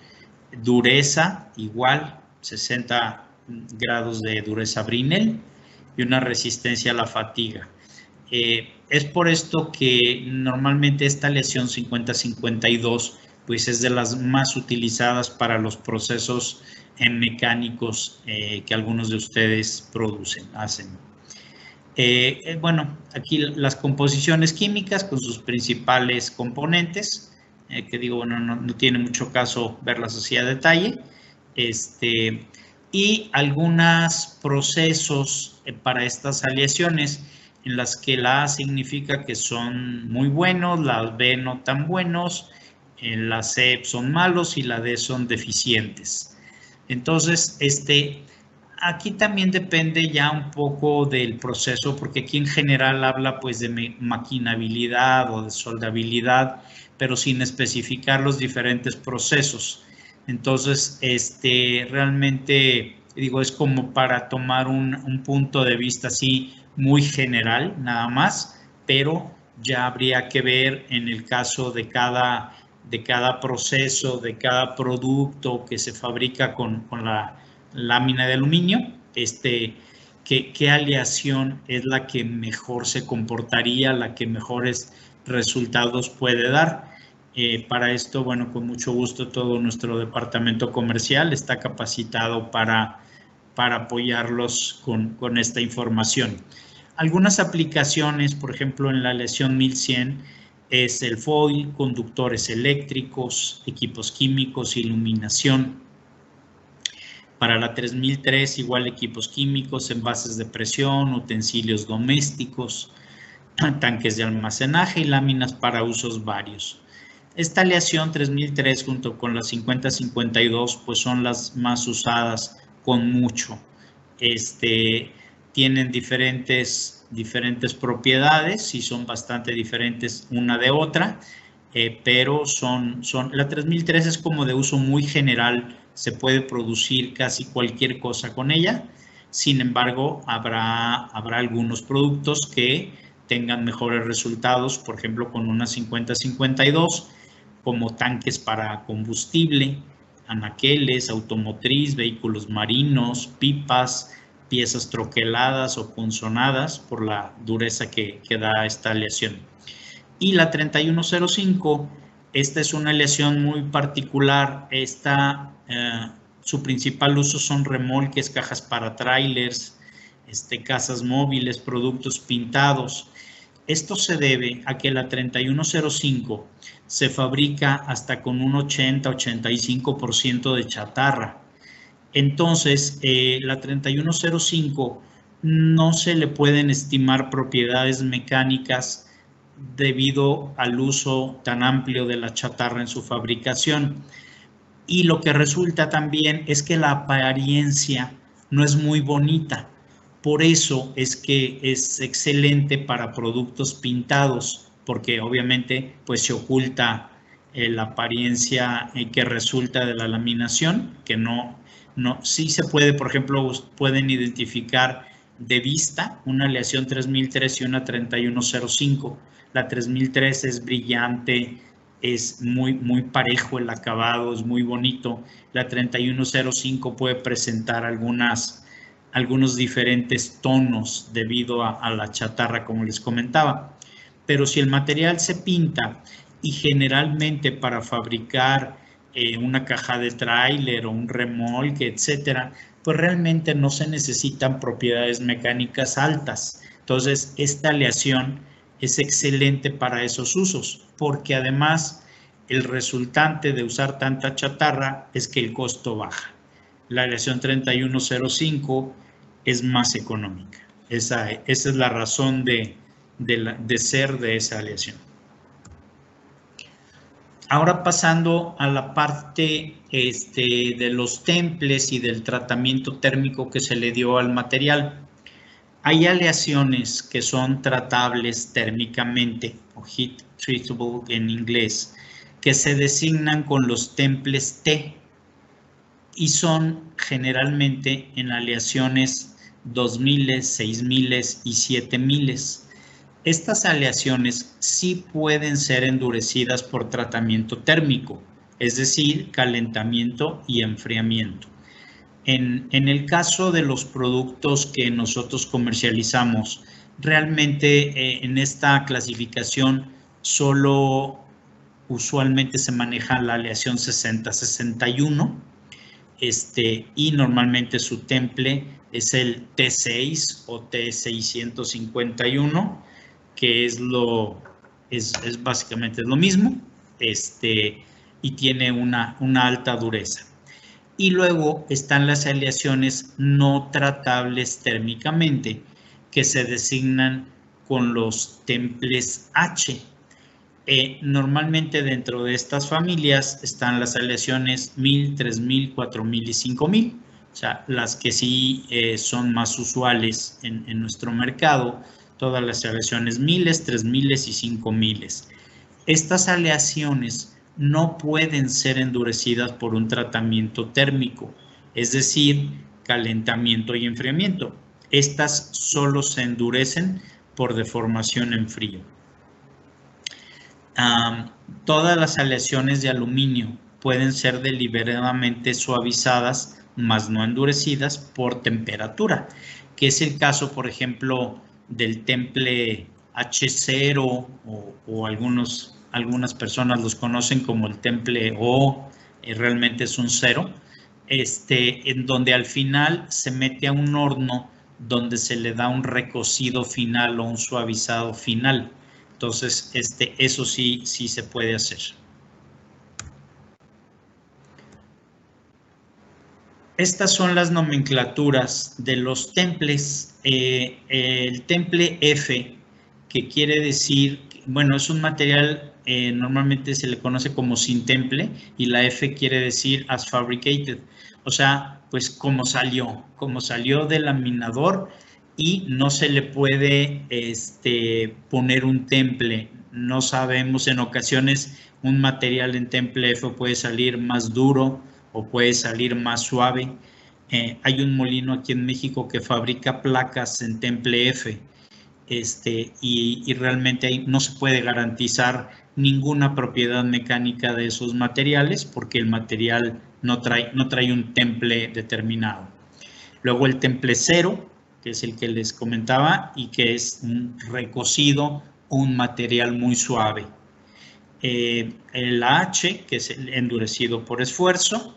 Dureza, igual, 60 grados de dureza Brinell y una resistencia a la fatiga. Es por esto que normalmente esta aleación 5052 pues es de las más utilizadas para los procesos mecánicos que algunos de ustedes hacen. Bueno, aquí las composiciones químicas con sus principales componentes, que digo, bueno, no tiene mucho caso verlas así a detalle. Y algunos procesos para estas aleaciones en las que la A significa que son muy buenos, la B no tan buenos, la C son malos y la D son deficientes. Entonces, aquí también depende ya un poco del proceso, porque aquí en general habla pues de maquinabilidad o de soldabilidad, pero sin especificar los diferentes procesos. Entonces, realmente, digo, es como para tomar un punto de vista así muy general, nada más, pero ya habría que ver en el caso de cada proceso, de cada producto que se fabrica con la lámina de aluminio, qué aleación es la que mejor se comportaría, la que mejores resultados puede dar. Para esto, bueno, con mucho gusto todo nuestro departamento comercial está capacitado para apoyarlos con esta información. Algunas aplicaciones, por ejemplo, en la aleación 1100 es el foil, conductores eléctricos, equipos químicos, iluminación. Para la 3003, igual equipos químicos, envases de presión, utensilios domésticos, tanques de almacenaje y láminas para usos varios. Esta aleación 3003 junto con la 5052 pues son las más usadas con mucho. Tienen diferentes propiedades y son bastante diferentes una de otra, pero la 3003 es como de uso muy general, se puede producir casi cualquier cosa con ella. Sin embargo, habrá algunos productos que tengan mejores resultados, por ejemplo, con una 50-52, como tanques para combustible, anaqueles, automotriz, vehículos marinos, pipas, piezas troqueladas o punzonadas por la dureza que da esta aleación. Y la 3105, esta es una aleación muy particular. Su principal uso son remolques, cajas para trailers, casas móviles, productos pintados. Esto se debe a que la 3105 se fabrica hasta con un 80-85% de chatarra. Entonces, la 3105 no se le pueden estimar propiedades mecánicas debido al uso tan amplio de la chatarra en su fabricación. Y lo que resulta también es que la apariencia no es muy bonita. Por eso es que es excelente para productos pintados, porque obviamente pues se oculta la apariencia que resulta de la laminación, que sí se puede, por ejemplo, pueden identificar de vista una aleación 3003 y una 3105. La 3003 es brillante, es muy parejo el acabado, es muy bonito. La 3105 puede presentar algunos diferentes tonos debido a la chatarra, como les comentaba. Pero si el material se pinta, y generalmente para fabricar una caja de tráiler o un remolque, etcétera, pues realmente no se necesitan propiedades mecánicas altas. Entonces, esta aleación es excelente para esos usos, porque además el resultante de usar tanta chatarra es que el costo baja. La aleación 3105 es más económica. Esa es la razón de ser de esa aleación. Ahora pasando a la parte de los temples y del tratamiento térmico que se le dio al material. Hay aleaciones que son tratables térmicamente, o heat treatable en inglés, que se designan con los temples T y son generalmente en aleaciones 2000, 6000 y 7000. Estas aleaciones sí pueden ser endurecidas por tratamiento térmico, es decir, calentamiento y enfriamiento. En el caso de los productos que nosotros comercializamos, realmente en esta clasificación solo usualmente se maneja la aleación 60-61 y normalmente su temple es el T6 o T651, que es básicamente lo mismo, y tiene una alta dureza. Y luego están las aleaciones no tratables térmicamente, que se designan con los temples H. Normalmente dentro de estas familias están las aleaciones 1000, 3000, 4000 y 5000, o sea, las que sí son más usuales en nuestro mercado, todas las aleaciones 1000, 3000 y 5000. Estas aleaciones no pueden ser endurecidas por un tratamiento térmico, es decir, calentamiento y enfriamiento. Estas solo se endurecen por deformación en frío. Todas las aleaciones de aluminio pueden ser deliberadamente suavizadas, mas no endurecidas por temperatura, que es el caso, por ejemplo, del temple H0 o algunas personas los conocen como el temple O, realmente es un 0, en donde al final se mete a un horno donde se le da un recocido final o un suavizado final. Entonces, eso sí se puede hacer. Estas son las nomenclaturas de los temples. El temple F, que quiere decir, bueno, es un material, normalmente se le conoce como sin temple, y la F quiere decir as fabricated, o sea, pues como salió del laminador, y no se le puede poner un temple. No sabemos, en ocasiones un material en temple F puede salir más duro o puede salir más suave. Hay un molino aquí en México que fabrica placas en temple F, y realmente ahí no se puede garantizar ninguna propiedad mecánica de esos materiales porque el material no trae un temple determinado. Luego el temple 0, que es el que les comentaba y que es un recocido, un material muy suave. El H, que es el endurecido por esfuerzo.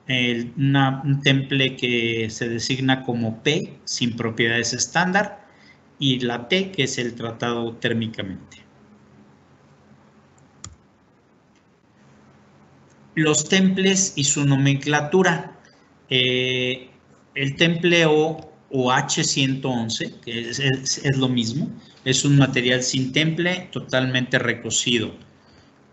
Un temple que se designa como P, sin propiedades estándar. Y la T, que es el tratado térmicamente. Los temples y su nomenclatura. El temple O H111, que es lo mismo, es un material sin temple, totalmente recocido.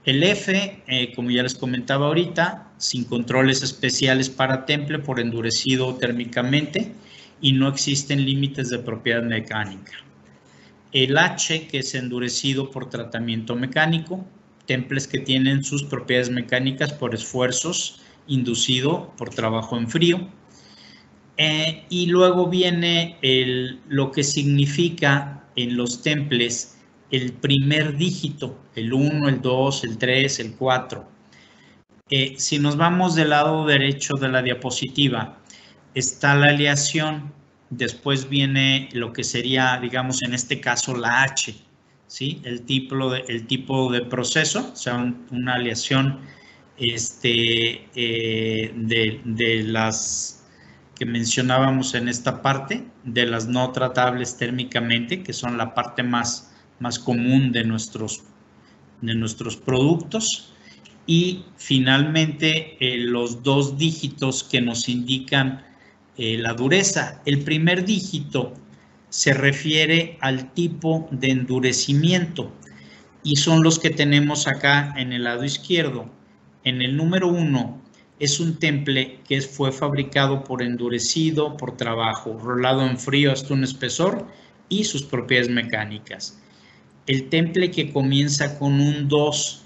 El F, como ya les comentaba ahorita, sin controles especiales para temple por endurecido térmicamente y no existen límites de propiedad mecánica. El H, que es endurecido por tratamiento mecánico, temples que tienen sus propiedades mecánicas por esfuerzos inducido por trabajo en frío. Y luego viene lo que significa en los temples el primer dígito, el 1, el 2, el 3, el 4. Si nos vamos del lado derecho de la diapositiva, está la aleación, después viene lo que sería, digamos, en este caso la H, ¿sí? El tipo de proceso, o sea, una aleación de las que mencionábamos en esta parte, de las no tratables térmicamente, que son la parte más común de nuestros productos, y finalmente los dos dígitos que nos indican la dureza. El primer dígito se refiere al tipo de endurecimiento y son los que tenemos acá en el lado izquierdo. En el número 1 es un temple que fue fabricado por endurecido, por trabajo, rolado en frío hasta un espesor y sus propiedades mecánicas. El temple que comienza con un 2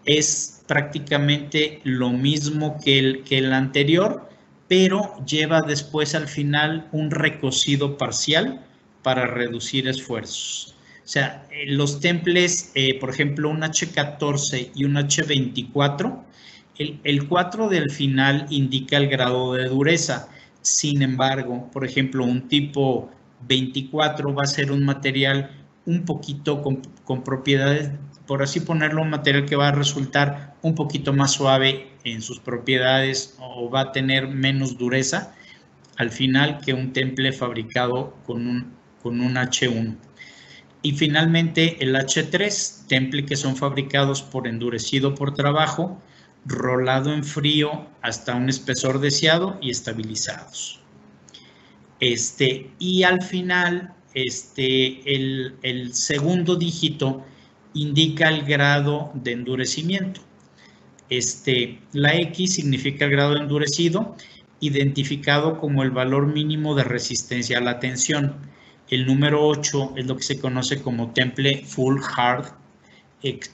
es prácticamente lo mismo que el anterior, pero lleva después al final un recocido parcial para reducir esfuerzos. O sea, los temples, por ejemplo, un H14 y un H24, el 4 del final indica el grado de dureza. Sin embargo, por ejemplo, un tipo 24 va a ser un material un poquito con propiedades, por así ponerlo, un material que va a resultar un poquito más suave en sus propiedades o va a tener menos dureza al final que un temple fabricado con un H1. Y finalmente el H3, temple que son fabricados por endurecido por trabajo, rolado en frío hasta un espesor deseado y estabilizados. Y al final, el segundo dígito indica el grado de endurecimiento. La X significa el grado de endurecido, identificado como el valor mínimo de resistencia a la tensión. El número 8 es lo que se conoce como temple full hard,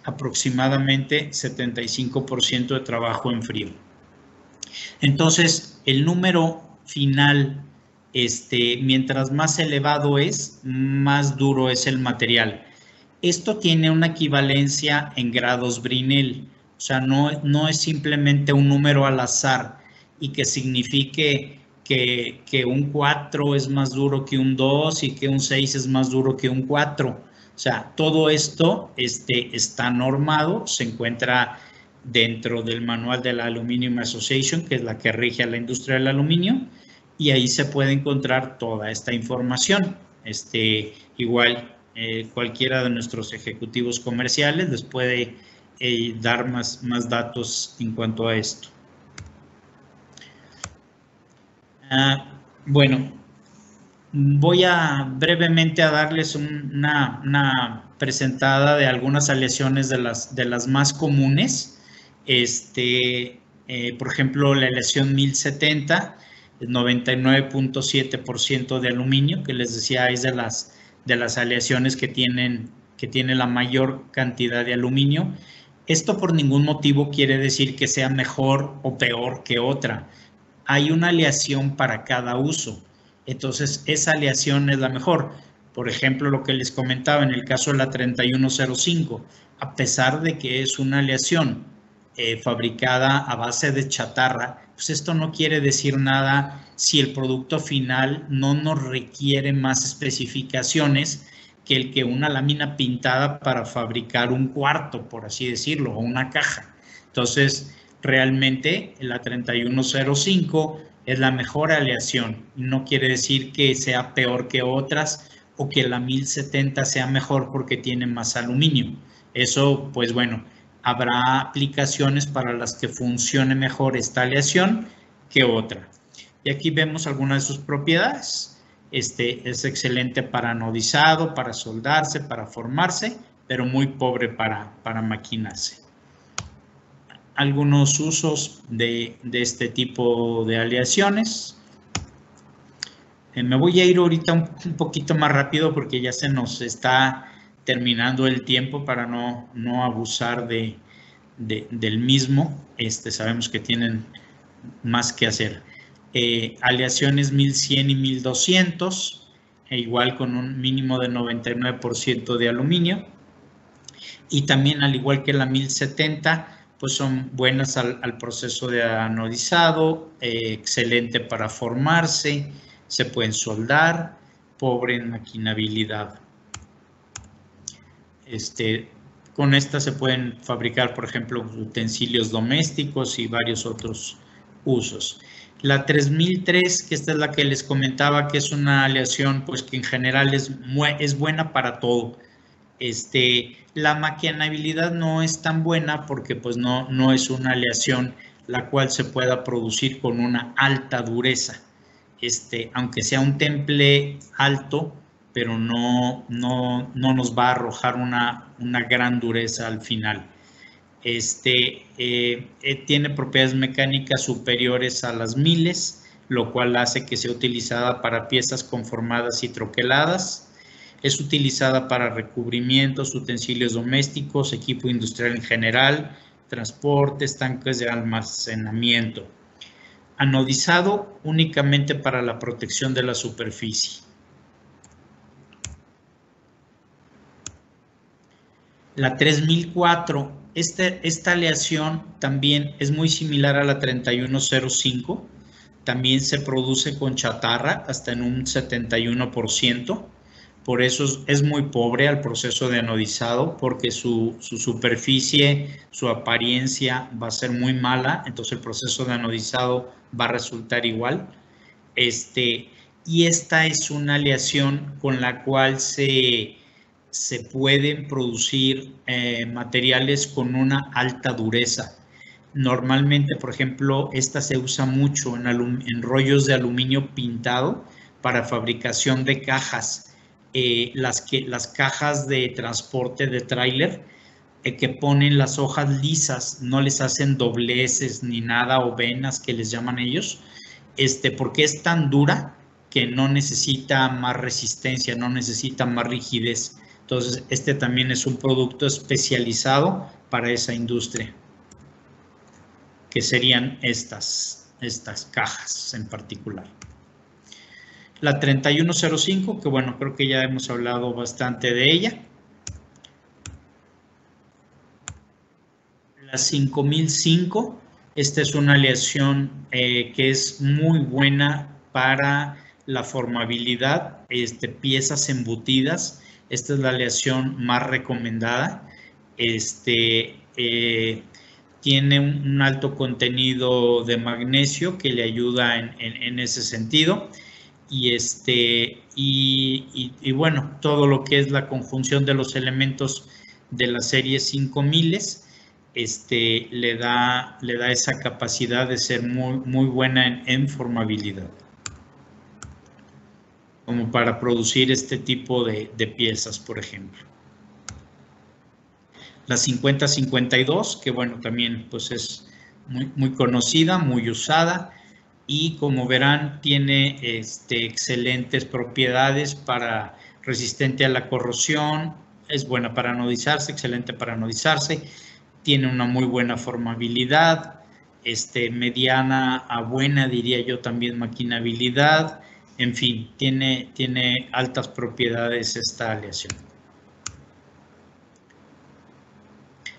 aproximadamente 75% de trabajo en frío. Entonces, el número final, mientras más elevado es, más duro es el material. Esto tiene una equivalencia en grados Brinell, o sea, no es simplemente un número al azar y que signifique que un 4 es más duro que un 2 y que un 6 es más duro que un 4. O sea, todo esto está normado, se encuentra dentro del manual de la Aluminum Association, que es la que rige a la industria del aluminio, y ahí se puede encontrar toda esta información. Igual, cualquiera de nuestros ejecutivos comerciales les puede dar más datos en cuanto a esto. Bueno, voy brevemente a darles una presentada de algunas aleaciones de las más comunes. Por ejemplo, la aleación 1070, 99.7% de aluminio, que les decía es de las aleaciones que tiene la mayor cantidad de aluminio. Esto por ningún motivo quiere decir que sea mejor o peor que otra. hay una aleación para cada uso. Entonces, esa aleación es la mejor. Por ejemplo, lo que les comentaba en el caso de la 3105, a pesar de que es una aleación fabricada a base de chatarra, pues esto no quiere decir nada si el producto final no nos requiere más especificaciones que el que una lámina pintada para fabricar un cuarto, por así decirlo, o una caja. Entonces, realmente la 3105 es la mejor aleación. No quiere decir que sea peor que otras o que la 1070 sea mejor porque tiene más aluminio. Eso, pues bueno, habrá aplicaciones para las que funcione mejor esta aleación que otra. Y aquí vemos algunas de sus propiedades. Es excelente para anodizado, para soldarse, para formarse, pero muy pobre para maquinarse. Algunos usos de este tipo de aleaciones. Me voy a ir ahorita un poquito más rápido porque ya se nos está terminando el tiempo para no abusar del mismo. Sabemos que tienen más que hacer. Aleaciones 1100 y 1200, igual con un mínimo de 99% de aluminio. Y también, al igual que la 1070, pues son buenas al proceso de anodizado, excelente para formarse, se pueden soldar, pobre en maquinabilidad. Con esta se pueden fabricar, por ejemplo, utensilios domésticos y varios otros usos. La 3003, que esta es la que les comentaba, que es una aleación pues que en general es buena para todo. La maquinabilidad no es tan buena porque pues no es una aleación la cual se pueda producir con una alta dureza. Aunque sea un temple alto, pero no nos va a arrojar una gran dureza al final. Tiene propiedades mecánicas superiores a las 1000, lo cual hace que sea utilizada para piezas conformadas y troqueladas. Es utilizada para recubrimientos, utensilios domésticos, equipo industrial en general, transportes, tanques de almacenamiento. Anodizado únicamente para la protección de la superficie. La 3004, esta aleación también es muy similar a la 3105, también se produce con chatarra hasta en un 71%, por eso es muy pobre al proceso de anodizado, porque su superficie, su apariencia va a ser muy mala, entonces el proceso de anodizado va a resultar igual. Y esta es una aleación con la cual se pueden producir materiales con una alta dureza. Normalmente, por ejemplo, esta se usa mucho en rollos de aluminio pintado para fabricación de cajas. Las cajas de transporte de tráiler que ponen las hojas lisas, no les hacen dobleces ni nada o venas que les llaman ellos, porque es tan dura que no necesita más resistencia, no necesita más rigidez. Entonces, también es un producto especializado para esa industria, que serían estas cajas en particular. La 3105, que bueno, creo que ya hemos hablado bastante de ella. La 5005, esta es una aleación que es muy buena para la formabilidad, piezas embutidas. Esta es la aleación más recomendada. Tiene un alto contenido de magnesio que le ayuda en ese sentido. Y bueno, todo lo que es la conjunción de los elementos de la serie 5000 le da esa capacidad de ser muy buena en formabilidad, como para producir este tipo de piezas, por ejemplo. La 5052, que bueno, también pues es muy conocida, muy usada, y como verán tiene excelentes propiedades para resistente a la corrosión, es buena para anodizarse, excelente para anodizarse, tiene una muy buena formabilidad, mediana a buena, diría yo también, maquinabilidad. En fin, tiene altas propiedades esta aleación.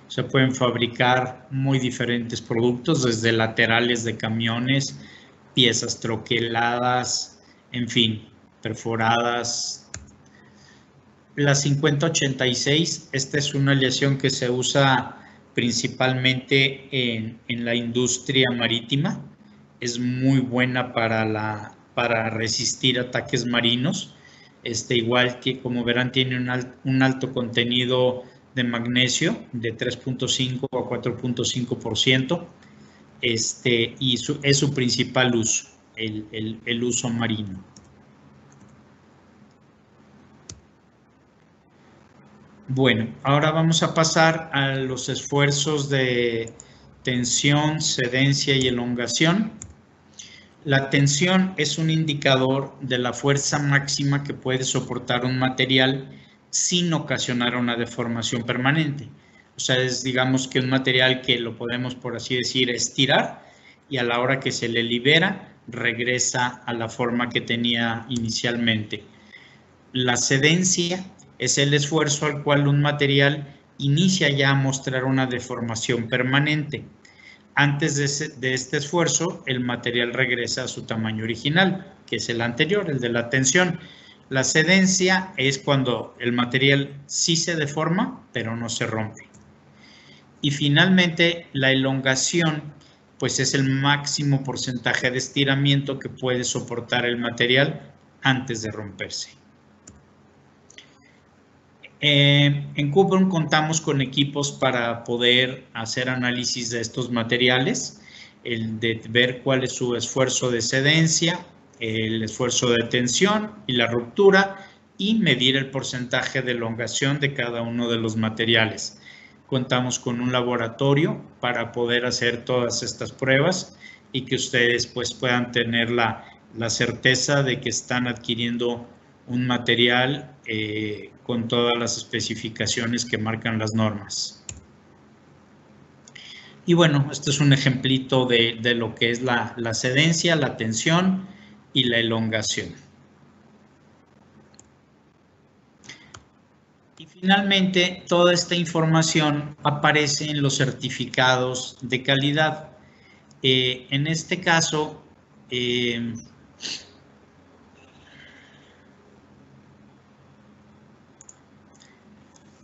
Se pueden fabricar muy diferentes productos, desde laterales de camiones, piezas troqueladas, en fin, perforadas. La 5086, esta es una aleación que se usa principalmente en la industria marítima. Es muy buena para resistir ataques marinos. Igual que, como verán, tiene un alto contenido de magnesio de 3.5 a 4.5%, y es su principal uso, el uso marino. Bueno, ahora vamos a pasar a los esfuerzos de tensión, cedencia y elongación. La tensión es un indicador de la fuerza máxima que puede soportar un material sin ocasionar una deformación permanente. O sea, es, digamos, que un material que lo podemos, por así decir, estirar, y a la hora que se le libera, regresa a la forma que tenía inicialmente. La cedencia es el esfuerzo al cual un material inicia ya a mostrar una deformación permanente. Antes de este esfuerzo, el material regresa a su tamaño original, que es el anterior, el de la tensión. La cedencia es cuando el material sí se deforma, pero no se rompe. Y finalmente, la elongación, pues es el máximo porcentaje de estiramiento que puede soportar el material antes de romperse. En Cuprum contamos con equipos para poder hacer análisis de estos materiales, el de ver cuál es su esfuerzo de cedencia, el esfuerzo de tensión y la ruptura, y medir el porcentaje de elongación de cada uno de los materiales. Contamos con un laboratorio para poder hacer todas estas pruebas y que ustedes pues puedan tener la certeza de que están adquiriendo un material con todas las especificaciones que marcan las normas. Y bueno, este es un ejemplito de lo que es la cedencia, la tensión y la elongación. Y finalmente, toda esta información aparece en los certificados de calidad. En este caso,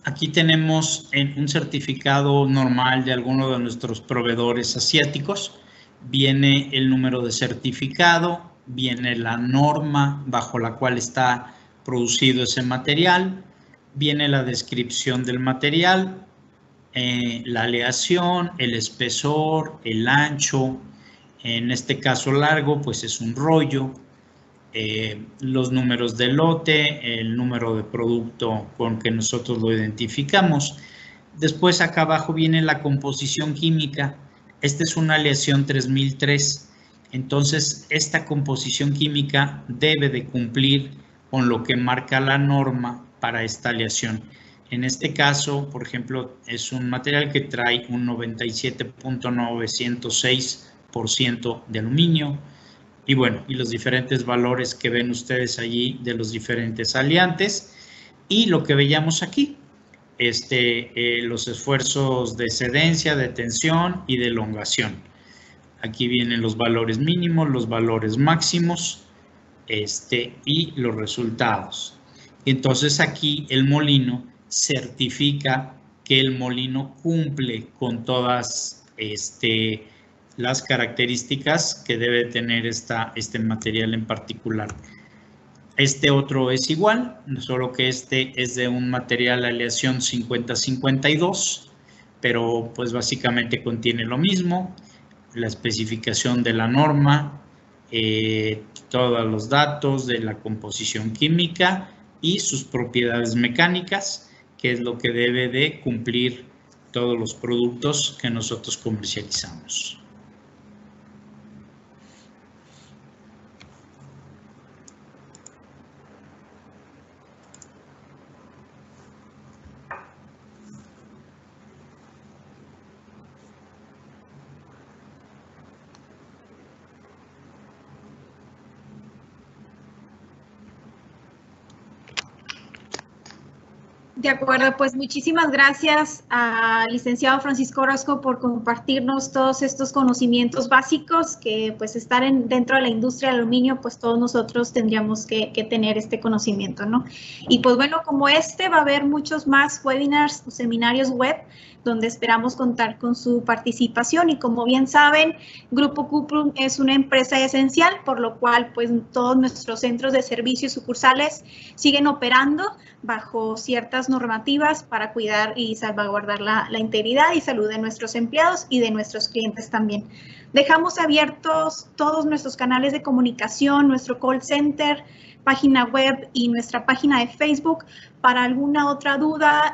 aquí tenemos un certificado normal de alguno de nuestros proveedores asiáticos. Viene el número de certificado, viene la norma bajo la cual está producido ese material, viene la descripción del material, la aleación, el espesor, el ancho, en este caso largo, pues es un rollo, los números de lote, el número de producto con que nosotros lo identificamos. Después acá abajo viene la composición química. Esta es una aleación 3003. Entonces, esta composición química debe de cumplir con lo que marca la norma para esta aleación. En este caso, por ejemplo, es un material que trae un 97.906% de aluminio. Y bueno, y los diferentes valores que ven ustedes allí de los diferentes aliantes. Y lo que veíamos aquí, los esfuerzos de cedencia, de tensión y de elongación. Aquí vienen los valores mínimos, los valores máximos, y los resultados. Entonces aquí el molino certifica que el molino cumple con todas las características que debe tener este material en particular. Este otro es igual, solo que este es de un material aleación 5052, pero pues básicamente contiene lo mismo, la especificación de la norma, todos los datos de la composición química y sus propiedades mecánicas, que es lo que debe de cumplir todos los productos que nosotros comercializamos. De acuerdo, pues muchísimas gracias al licenciado Francisco Orozco por compartirnos todos estos conocimientos básicos que pues estar dentro de la industria del aluminio, pues todos nosotros tendríamos que tener este conocimiento, ¿no? Y pues bueno, como va a haber muchos más webinars o seminarios web donde esperamos contar con su participación y como bien saben, Grupo Cuprum es una empresa esencial, por lo cual pues todos nuestros centros de servicio y sucursales siguen operando bajo ciertas normativas para cuidar y salvaguardar la integridad y salud de nuestros empleados y de nuestros clientes también. Dejamos abiertos todos nuestros canales de comunicación, nuestro call center, página web y nuestra página de Facebook para alguna otra duda,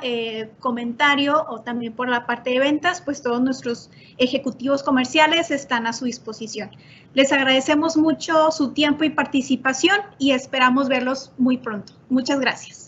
comentario o también por la parte de ventas, pues todos nuestros ejecutivos comerciales están a su disposición. Les agradecemos mucho su tiempo y participación y esperamos verlos muy pronto. Muchas gracias.